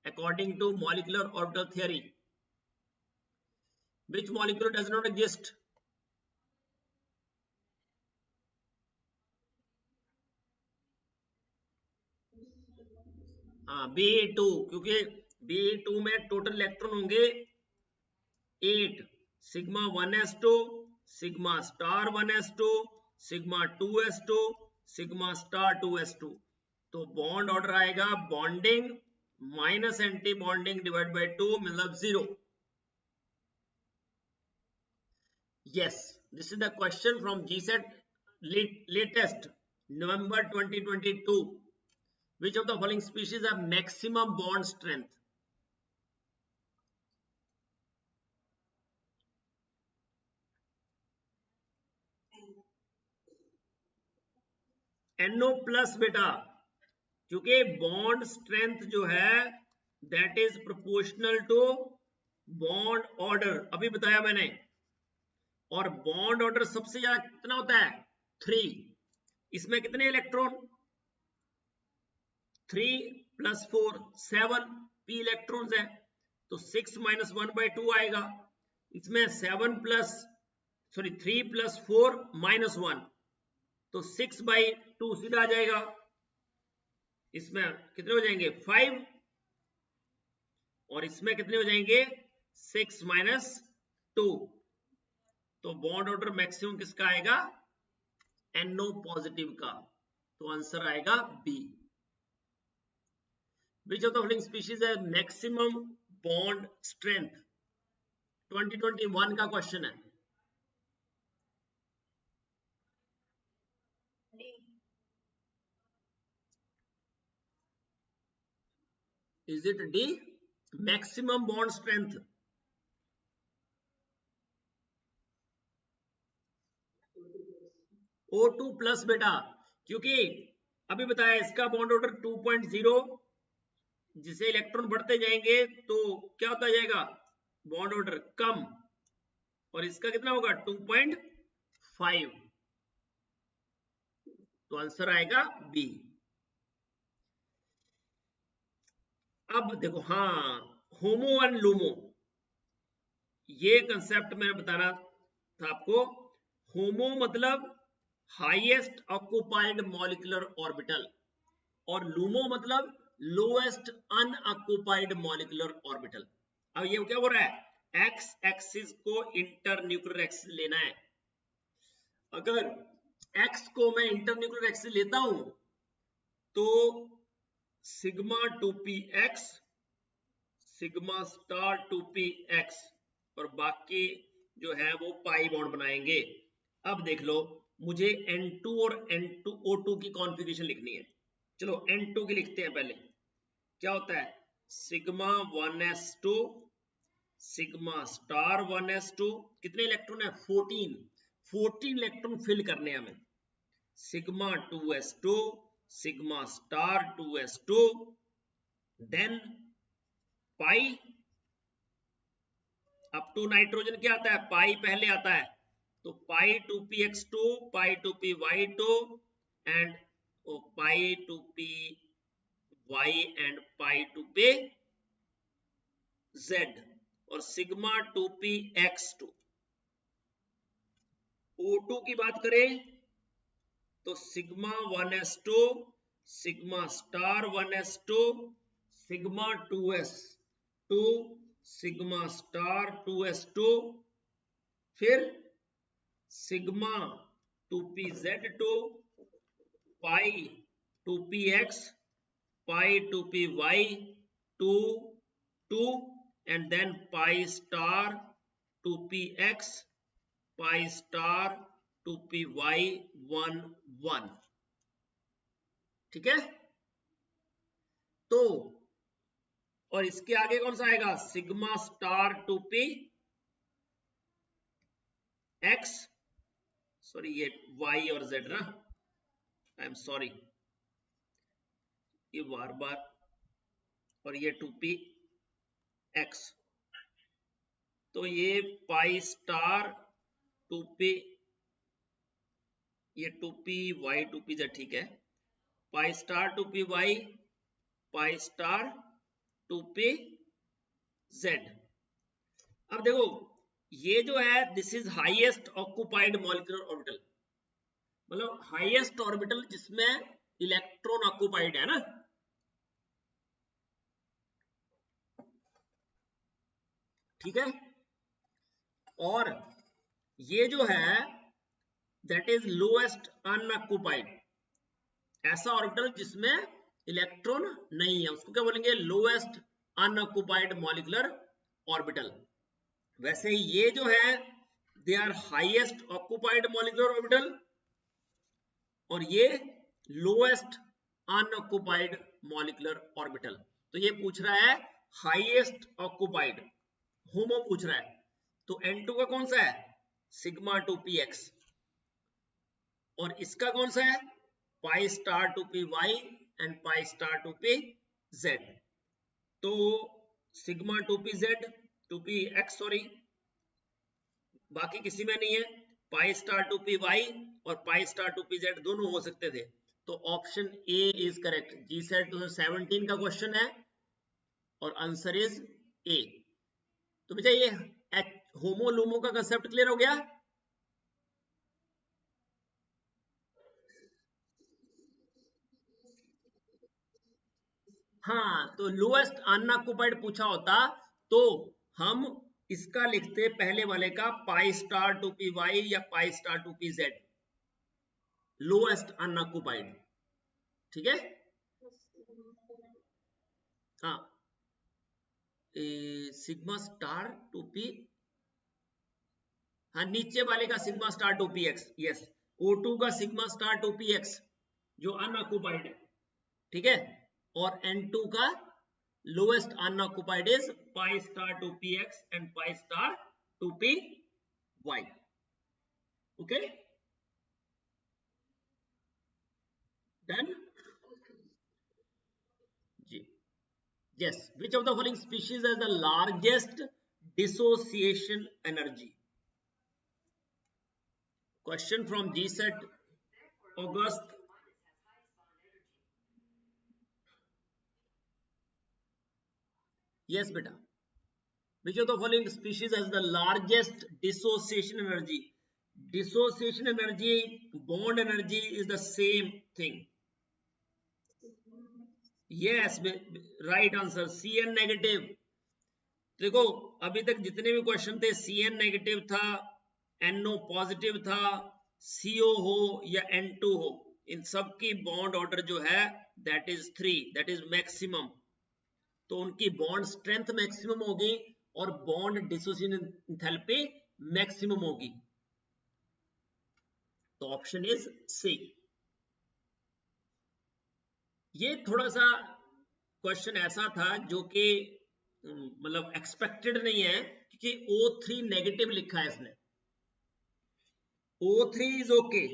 according to molecular orbital theory. Which molecule does not exist? Be2, क्योंकि Be2 में टोटल इलेक्ट्रॉन होंगे 8, sigma 1s2, sigma star 1s2, sigma 2s2, sigma star 2s2। तो बॉन्ड ऑर्डर आएगा bonding minus anti bonding divide by 2, मतलब 0। Yes, this is the question from GSET latest November 2022. Which of the following species have maximum bond strength? NO plus बेटा, क्योंकि बॉन्ड स्ट्रेंथ जो है that is proportional to bond order, अभी बताया मैंने। और बॉन्ड ऑर्डर सबसे ज्यादा कितना होता है 3। इसमें कितने इलेक्ट्रॉन 3 + 4 7 p इलेक्ट्रॉन्स है, तो 6 - 1/2 आएगा। इसमें 3 + 4 - 1, तो 6/2 सीधा आ जाएगा। इसमें कितने हो जाएंगे 5, और इसमें कितने हो जाएंगे 6 - 2। तो बॉन्ड ऑर्डर मैक्सिमम किसका आएगा NO पॉजिटिव का, तो आंसर आएगा B. Which of the following species has maximum bond strength? 2021 का क्वेश्चन है। Is it D? Maximum bond strength? O2 plus बेटा, क्योंकि अभी बताया इसका बॉन्ड ऑर्डर 2.0, जिसे इलेक्ट्रॉन बढ़ते जाएंगे तो क्या होता जाएगा, बॉन्ड ऑर्डर कम, और इसका कितना होगा 2.5, तो आंसर आएगा बी। अब देखो, हाँ, होमो एंड लूमो, ये कंसेप्ट मैंने बताना था आपको। होमो मतलब हाईएस्ट ऑक्युपाइड मॉलिक्यूलर ऑर्बिटल, और लूमो मतलब लोएस्ट अनऑक्युपाइड मॉलिक्यूलर ऑर्बिटल। अब ये क्या हो रहा है, एक्स एक्सिस को इंटरन्यूक्लियर एक्सिस लेना है। अगर एक्स को मैं इंटरन्यूक्लियर एक्सिस लेता हूं तो sigma 2p x, sigma star 2p x, और बाकी जो है वो पाई बॉन्ड बनाएंगे। अब देख लो, मुझे N2 और N2O2 की कॉन्फ़िगरेशन लिखनी है। चलो N2 की लिखते हैं पहले। क्या होता है, sigma 1s2, sigma star 1s2, कितने इलेक्ट्रॉन है 14, 14 इलेक्ट्रॉन फिल करने हैं हमें। Sigma 2s2, sigma star 2s2, then pi up to nitrogen क्या आता है, पाई पहले आता है, तो पाई 2px2, pi 2py2 and pi 2py and pi 2pz, और सिग्मा 2px2। O2 की बात करें तो sigma 1s2, sigma star 1s2, sigma 2s2, sigma star 2s2, फिर sigma 2pz2, pi 2px, pi 2py2 2, and then pi star 2px, pi star 2py 1 1। ठीक है, तो और इसके आगे कौन सा आएगा, sigma star 2p x, sorry ये y और z ना, आई एम सॉरी, ये बार बार, और ये 2p x, तो ये पाई स्टार 2p, ये 2p y 2p z, ठीक है, pi star 2p y, pi star 2p z। अब देखो, ये जो है this is highest occupied molecular orbital, मतलब हाईएस्ट ऑर्बिटल जिसमें इलेक्ट्रॉन ऑक्युपाइड है ना। ठीक है, और ये जो है दैट इज लोएस्ट अनऑक्युपाइड, ऐसा ऑर्बिटल जिसमें इलेक्ट्रॉन नहीं है उसको क्या बोलेंगे, लोएस्ट अनऑक्युपाइड मॉलिक्यूलर ऑर्बिटल। वैसे ही ये जो है they are highest occupied molecular orbital, और ये लोएस्ट अनऑक्युपाइड मॉलिक्यूलर ऑर्बिटल। तो ये पूछ रहा है हाईएस्ट ऑक्युपाइड, होमो पूछ रहा है, तो N2 का कौन सा है, सिग्मा 2px, और इसका कौन सा है, pi star 2py and pi star 2pz। तो सिग्मा 2pz 2px सॉरी, बाकी किसी में नहीं है, पाई स्टार 2py और पाई स्टार 2pz दोनों हो सकते थे, तो option A is correct. G set 2017 का क्वेश्चन है और आंसर इज ए। तो बेटा ये होमो लूमो का कंसेप्ट क्लियर हो गया। हाँ, तो लोएस्ट अनऑक्युपाइड पूछा होता तो हम इसका लिखते पहले वाले का पाई स्टार 2py या pi star 2pz, lowest unoccupied. ठीक है, हाँ, सिग्मा स्टार 2p, हाँ नीचे वाले का sigma star 2px, yes, O2 का सिग्मा स्टार 2px जो अनऑक्युपाइड है। ठीक है, और N2 का lowest unoccupied is pi star 2px and pi star 2py। Okay, done जी। yes, which of the following species has the largest dissociation energy? Question from GSET August. Yes beta, which of the following species has the largest dissociation energy? Dissociation energy, bond energy is the same thing. Yes, right answer, Cn negative. देखो अभी तक जितने भी क्वेश्चन थे Cn नेगेटिव था, NO पॉजिटिव था, CO हो या N2 हो, इन सब की बॉन्ड ऑर्डर जो है that is 3, that is maximum. तो उनकी बॉन्ड स्ट्रेंथ मैक्सिमम होगी और बॉन्ड डिसोसिएशन एंथैल्पी मैक्सिमम होगी। तो ऑप्शन इज सी। ये थोड़ा सा क्वेश्चन ऐसा था जो कि मतलब एक्सपेक्टेड नहीं है, क्योंकि O3 नेगेटिव लिखा है इसने। O3 इज ओके,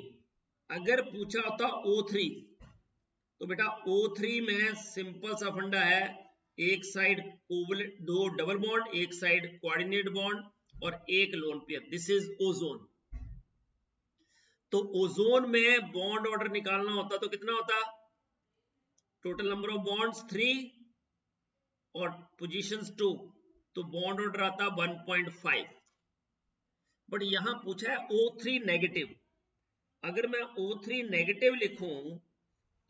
अगर पूछा होता O3 तो बेटा O3 में सिंपल सा फंडा है, एक साइड कोवलेंट, दो डबल बॉन्ड, एक साइड कोऑर्डिनेट बॉन्ड और एक lone pair, this is ozone. तो ओजोन में बॉन्ड ऑर्डर निकालना होता तो कितना होता? टोटल नंबर ऑफ बॉन्ड्स 3 और पोजीशंस 2, तो बॉन्ड ऑर्डर आता 1.5। बट यहां पूछा है O3 नेगेटिव, अगर मैं O3 नेगेटिव लिखूं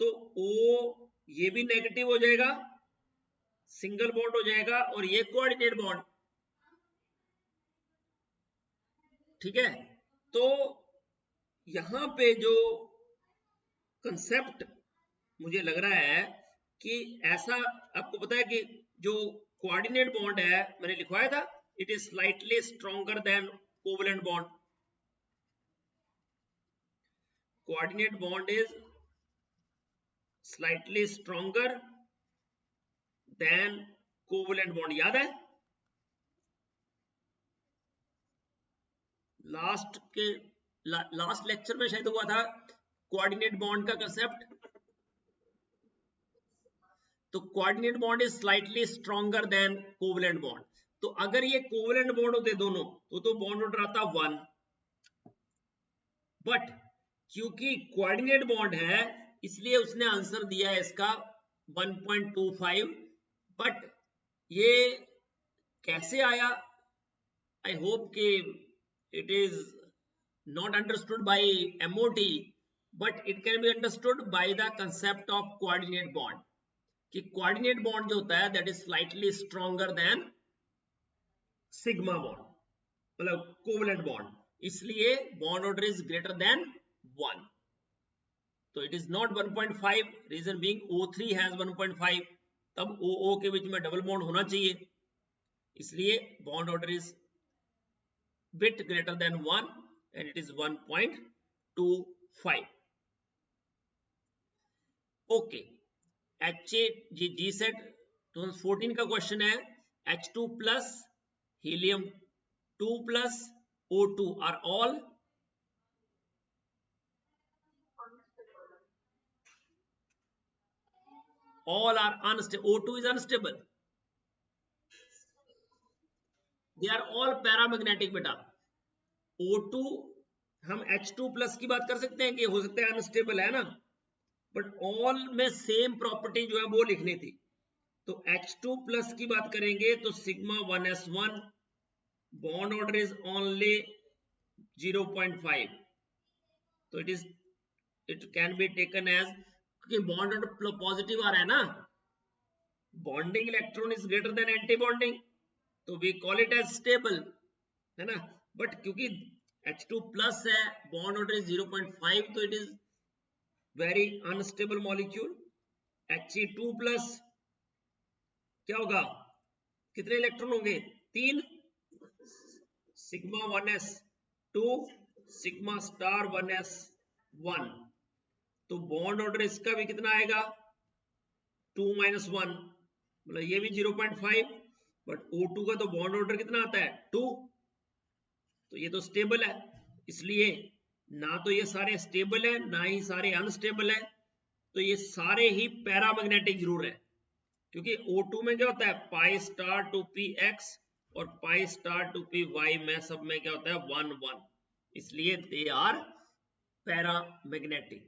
तो O ये भी नेगेटिव हो जाएगा, सिंगल बॉन्ड हो जाएगा, और ये कोऑर्डिनेट बॉन्ड, ठीक है। तो यहां पे जो कंसेप्ट मुझे लग रहा है कि ऐसा, आपको पता है कि जो कोऑर्डिनेट बॉन्ड है मैंने लिखवाया था, it is slightly stronger than covalent bond. Coordinate bond is slightly stronger than covalent bond, याद है लास्ट लेक्चर में शायद हुआ था कोऑर्डिनेट बॉन्ड का कंसेप्ट। तो coordinate bond is slightly stronger than covalent bond. तो अगर ये कोवलेंट बॉन्ड होते दोनों तो बॉन्ड ऑर्डर आता 1, बट क्योंकि कोऑर्डिनेट बॉन्ड है इसलिए उसने आंसर दिया है इसका 1.25। बट ये कैसे आया, आई होप कि it is not understood by MOT, but it can be understood by the concept of coordinate bond, कि coordinate bond जो होता है that is slightly stronger than sigma bond, मतलब covalent bond, इसलिए bond order is greater than 1। तो it is not 1.5, reason being O3 has 1.5, तब OO के बीच में डबल बॉन्ड होना चाहिए, इसलिए bond order is bit greater than 1 and it is 1.25। Okay, GSET 2014 का क्वेश्चन है, H2 plus helium 2 plus O2 are all are unstable, O2 is unstable, they are all paramagnetic बेटा। O2 हम H2 प्लस की बात कर सकते हैं कि हो सकता है अनस्टेबल है ना, बट ऑल में सेम प्रॉपर्टी जो है वो लिखनी थी। तो H2 प्लस की बात करेंगे तो sigma 1s1, bond order is only 0.5, तो it can be taken as, क्योंकि बॉन्ड ऑर्डर पॉजिटिव आ रहा है ना, bonding electron is greater than anti bonding, तो we call it as stable, है ना। बट क्योंकि H2 प्लस है, बॉन्ड ऑर्डर इज 0.5, तो it is very unstable molecule. He2 plus क्या होगा, कितने इलेक्ट्रॉन होंगे, 3, sigma 1s2 sigma star 1s1, तो बॉन्ड ऑर्डर इसका भी कितना आएगा 2 - 1, मतलब ये भी 0.5, बट O2 का तो बॉन्ड ऑर्डर कितना आता है 2, तो ये तो स्टेबल है, इसलिए ना तो ये सारे स्टेबल है ना ही सारे अनस्टेबल है, तो ये सारे ही पैरामैग्नेटिक जरूर है, क्योंकि O2 में क्या होता है pi star two P X और pi star two P Y में सब में क्या होता है 1 1, इसलिए they are paramagnetic.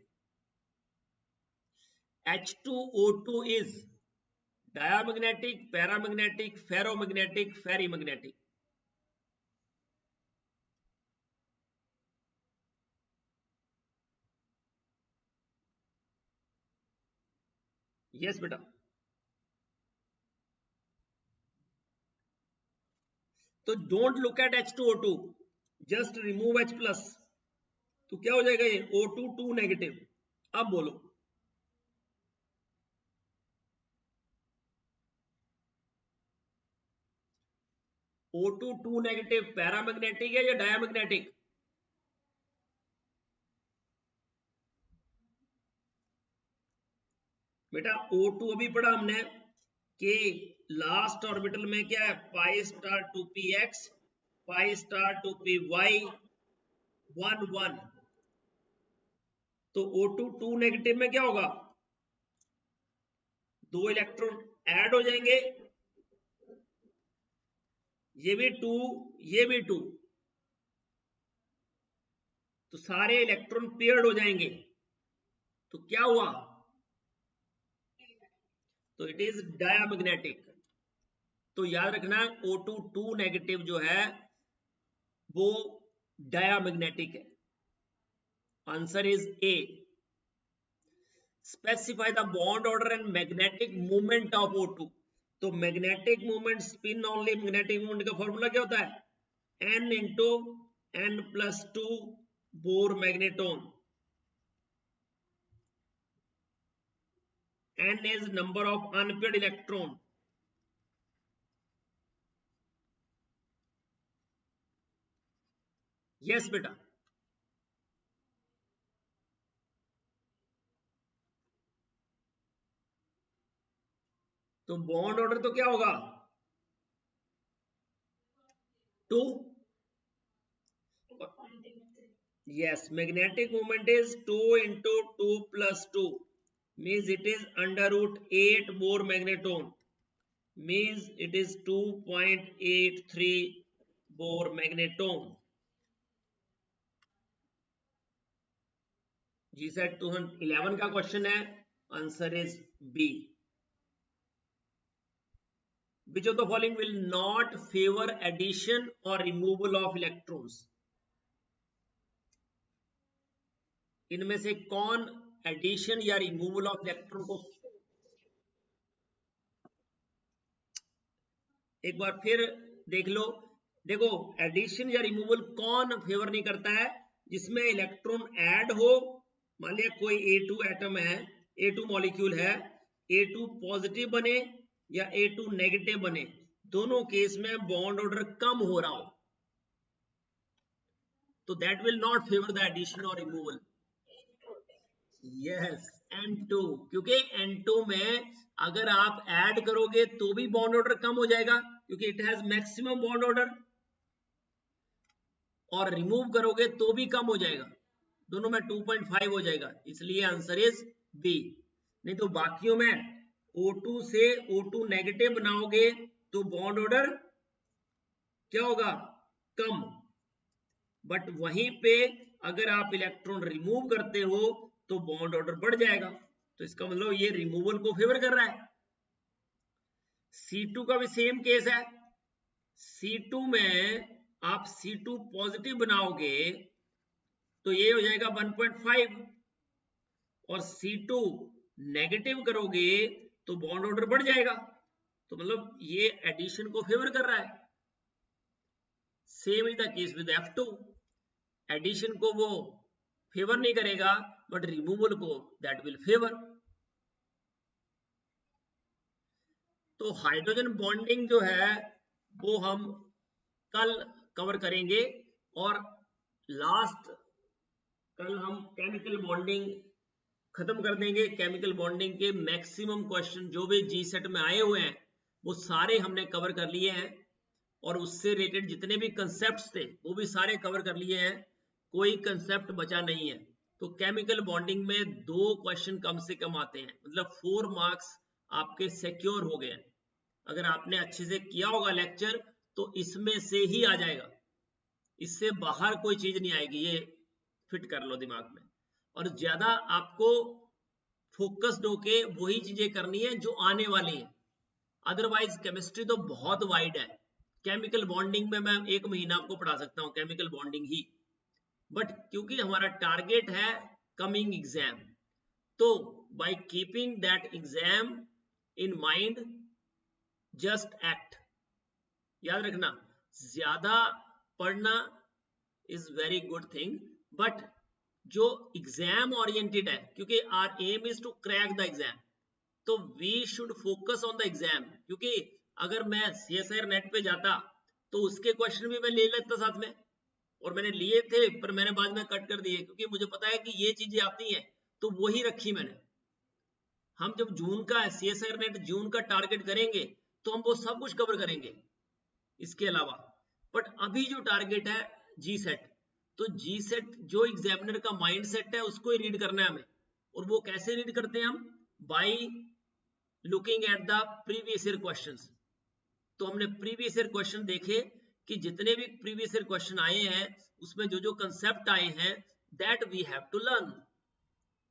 H2O2 is diamagnetic, paramagnetic, ferromagnetic, ferrimagnetic. Yes बेटा, तो don't look at H2O2, just remove H plus, तो क्या हो जाएगा ये O2 2 नेगेटिव। अब बोलो O2 2 नेगेटिव पैरामैग्नेटिक है या डायामैग्नेटिक? बेटा O2 अभी पढ़ा हमने कि लास्ट ऑर्बिटल में क्या है pi star two P X pi star two P Y 1 1, तो O2 2 नेगेटिव में क्या होगा 2 इलेक्ट्रॉन ऐड हो जाएंगे, ये भी 2 ये भी 2, तो सारे इलेक्ट्रॉन पेयर्ड हो जाएंगे, तो क्या हुआ तो इट इज डायामैग्नेटिक। तो याद रखना O2 2 नेगेटिव जो है वो डायामैग्नेटिक है। Answer is A. Specify the bond order and magnetic movement of O2। तो magnetic movement spin only magnetic movement का फॉर्मूला क्या होता है n into n+2 Bohr magneton. n is number of unpaired electron। Yes बेटा, तो बॉन्ड ऑर्डर तो क्या होगा 2। Yes, magnetic movement is 2 into 2 + 2 means it is √8 Bohr magneton, means it is 2.83 Bohr magneton. Ji set 2011 का क्वेश्चन है, answer is B. Which of the following will not favor addition or removal of electrons? इनमें से कौन एडिशन या रिमूवल ऑफ इलेक्ट्रॉन को, एक बार फिर देख लो। देखो एडिशन या रिमूवल कौन फेवर नहीं करता है, जिसमें इलेक्ट्रॉन ऐड हो। मान लिया कोई A2 एटम है, A2 मॉलिक्यूल है, A2 पॉजिटिव बने या A2 नेगेटिव बने, दोनों केस में बॉन्ड ऑर्डर कम हो रहा हो, तो that will not favour the addition और रिमूवल। यस N2, क्योंकि N2 में अगर आप ऐड करोगे तो भी बॉन्ड ऑर्डर कम हो जाएगा क्योंकि it has maximum bond order, और रिमूव करोगे तो भी कम हो जाएगा, दोनों में 2.5 हो जाएगा, इसलिए आंसर इज बी। नहीं तो बाकियों में O2 से O2 नेगेटिव बनाओगे तो बॉन्ड ऑर्डर क्या होगा कम, बट वहीं पे अगर आप इलेक्ट्रॉन रिमूव करते हो तो बॉन्ड ऑर्डर बढ़ जाएगा, तो इसका मतलब ये रिमूवल को फेवर कर रहा है। C2 का भी सेम केस है, C2 में आप C2 पॉजिटिव बनाओगे तो ये हो जाएगा 1.5, और C2 नेगेटिव करोगे तो बॉन्ड ऑर्डर बढ़ जाएगा, तो मतलब ये एडिशन को फेवर कर रहा है। Same is the case with F2, addition को वो फेवर नहीं करेगा बट रिमूवल को दैट विल फेवर। तो हाइड्रोजन बॉन्डिंग जो है वो हम कल कवर करेंगे, और लास्ट कल हम केमिकल बॉन्डिंग खत्म कर देंगे। केमिकल बॉन्डिंग के मैक्सिमम क्वेश्चन जो भी जी सेट में आए हुए हैं वो सारे हमने कवर कर लिए हैं, और उससे रिलेटेड जितने भी कंसेप्ट्स थे वो भी सारे कवर कर लिए हैं, कोई कंसेप्ट बचा नहीं है। तो केमिकल बॉन्डिंग में 2 क्वेश्चन कम से कम आते हैं, मतलब 4 मार्क्स आपके सिक्योर हो गए हैं। अगर आपने अच्छे से किया होगा लेक्चर तो इसमें से ही आ जाएगा, इससे बाहर कोई चीज नहीं आएगी, ये फिट कर लो दिमाग में। और ज्यादा आपको फोकस्ड होके वही चीजें करनी है जो आने वाली है, अदरवाइज केमिस्ट्री तो बहुत वाइड है। केमिकल बॉन्डिंग में मैं 1 महीना आपको पढ़ा सकता हूँ, केमिकल बॉन्डिंग ही, बट क्योंकि हमारा टारगेट है कमिंग एग्जाम, तो by keeping that exam in mind just act. याद रखना, ज्यादा पढ़ना is very good thing, but जो एग्जाम ओरिएंटेड है, क्योंकि our aim is to crack the exam, तो we should focus on the exam. क्योंकि अगर मैं सीएसआईआर नेट पे जाता तो उसके क्वेश्चन भी मैं ले लेता साथ में, और मैंने लिए थे पर मैंने बाद में कट कर दिए, क्योंकि मुझे पता है कि ये चीजें आती हैं तो वही रखी मैंने। हम जब जून का सीएसआईआर नेट जून का टारगेट करेंगे तो हम वो सब कुछ कवर करेंगे इसके अलावा। बट अभी जो टारगेट है जी सेट, तो जी सेट जो एग्जामिनर का माइंड सेट है उसको ही रीड करना है हमें। और वो कैसे रीड करते हैं हम? By looking at the previous year questions. तो हमने प्रीवियस ईयर क्वेश्चन देखे कि जितने भी प्रीवियस ईयर क्वेश्चन आए हैं उसमें जो जो कंसेप्ट आए हैं, that we have to learn,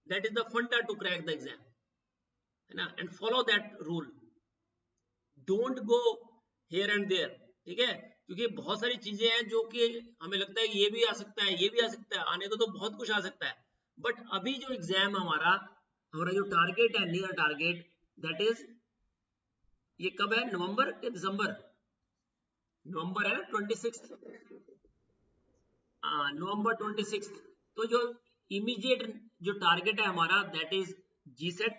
that is the funda to crack the exam, है ना, and follow that rule, don't go here and there, ठीक है। क्योंकि बहुत सारी चीजें हैं जो कि हमें लगता है कि ये भी आ सकता है, ये भी आ सकता है, आने को तो बहुत कुछ आ सकता है, बट अभी जो एग्जाम हमारा जो टारगेट है, नियर टारगेट, दैट इज, ये कब है, नवंबर के दिसंबर? नवंबर है ना, 26, नवंबर 26। तो जो इमीडिएट जो टारगेट है हमारा दैट इज जी सेट,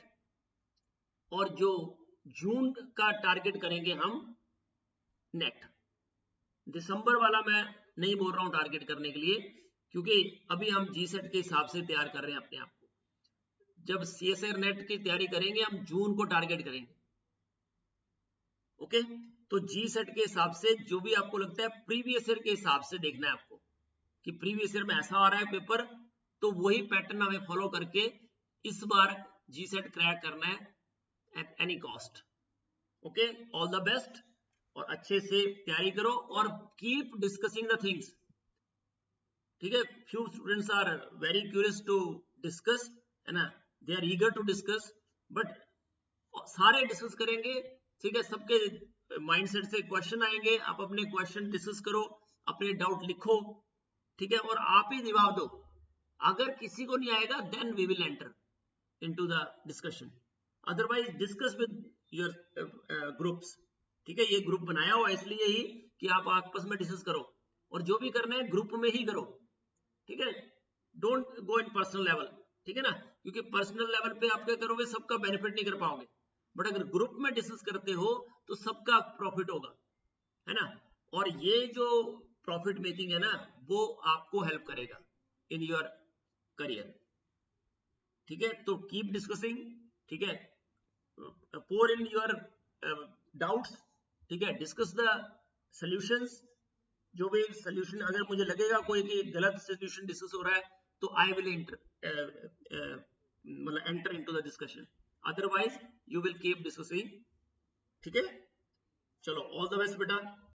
और जो जून का टारगेट करेंगे हम नेट। दिसंबर वाला मैं नहीं बोल रहा हूं टारगेट करने के लिए, क्योंकि अभी हम जी सेट के हिसाब से तैयार कर रहे हैं अपने आप को। जब सीएसआईआर नेट की तैयारी करेंगे हम जून को टारगेट करेंगे, ओके। तो जी सेट के हिसाब से जो भी आपको लगता है प्रीवियस ईयर के हिसाब से देखना है आपको कि प्रीवियस ईयर में ऐसा आ रहा है पेपर, तो वही पैटर्न हमें फॉलो करके इस बार जी सेट क्रैक करना है at any cost, okay. All the best, और अच्छे से तैयारी करो और कीप डिस्कसिंग द थिंग्स, ठीक है। Few students are very curious to discuss, है ना, they are eager to discuss, but सारे डिस्कस करेंगे, ठीक है। सबके माइंडसेट से क्वेश्चन आएंगे, आप अपने क्वेश्चन डिस्कस करो, अपने डाउट लिखो, ठीक है, और आप ही जवाब दो। अगर किसी को नहीं आएगा then we will enter into the discussion, otherwise discuss with your groups, ठीक है। ये ग्रुप बनाया हुआ इसलिए ही कि आप आपस में डिस्कस करो, और जो भी करना है ग्रुप में ही करो, ठीक है। Don't go in personal level, ठीक है ना, क्योंकि पर्सनल लेवल पे आप क्या करोगे, सबका बेनिफिट नहीं कर पाओगे, बट अगर ग्रुप में डिस्कस करते हो तो सबका प्रॉफिट होगा, है ना। और ये जो प्रॉफिट मेकिंग है ना, वो आपको हेल्प करेगा इन योर करियर, ठीक है। तो कीप डिस्कसिंग, ठीक है, pour in your doubts, ठीक है, डिस्कस द सॉल्यूशंस, जो भी सॉल्यूशन अगर मुझे लगेगा कोई कि गलत सॉल्यूशन डिस्कस हो रहा है तो आई विल मतलब enter into the discussion, otherwise you will keep discussing, ठीक है। चलो ऑल द बेस्ट बेटा।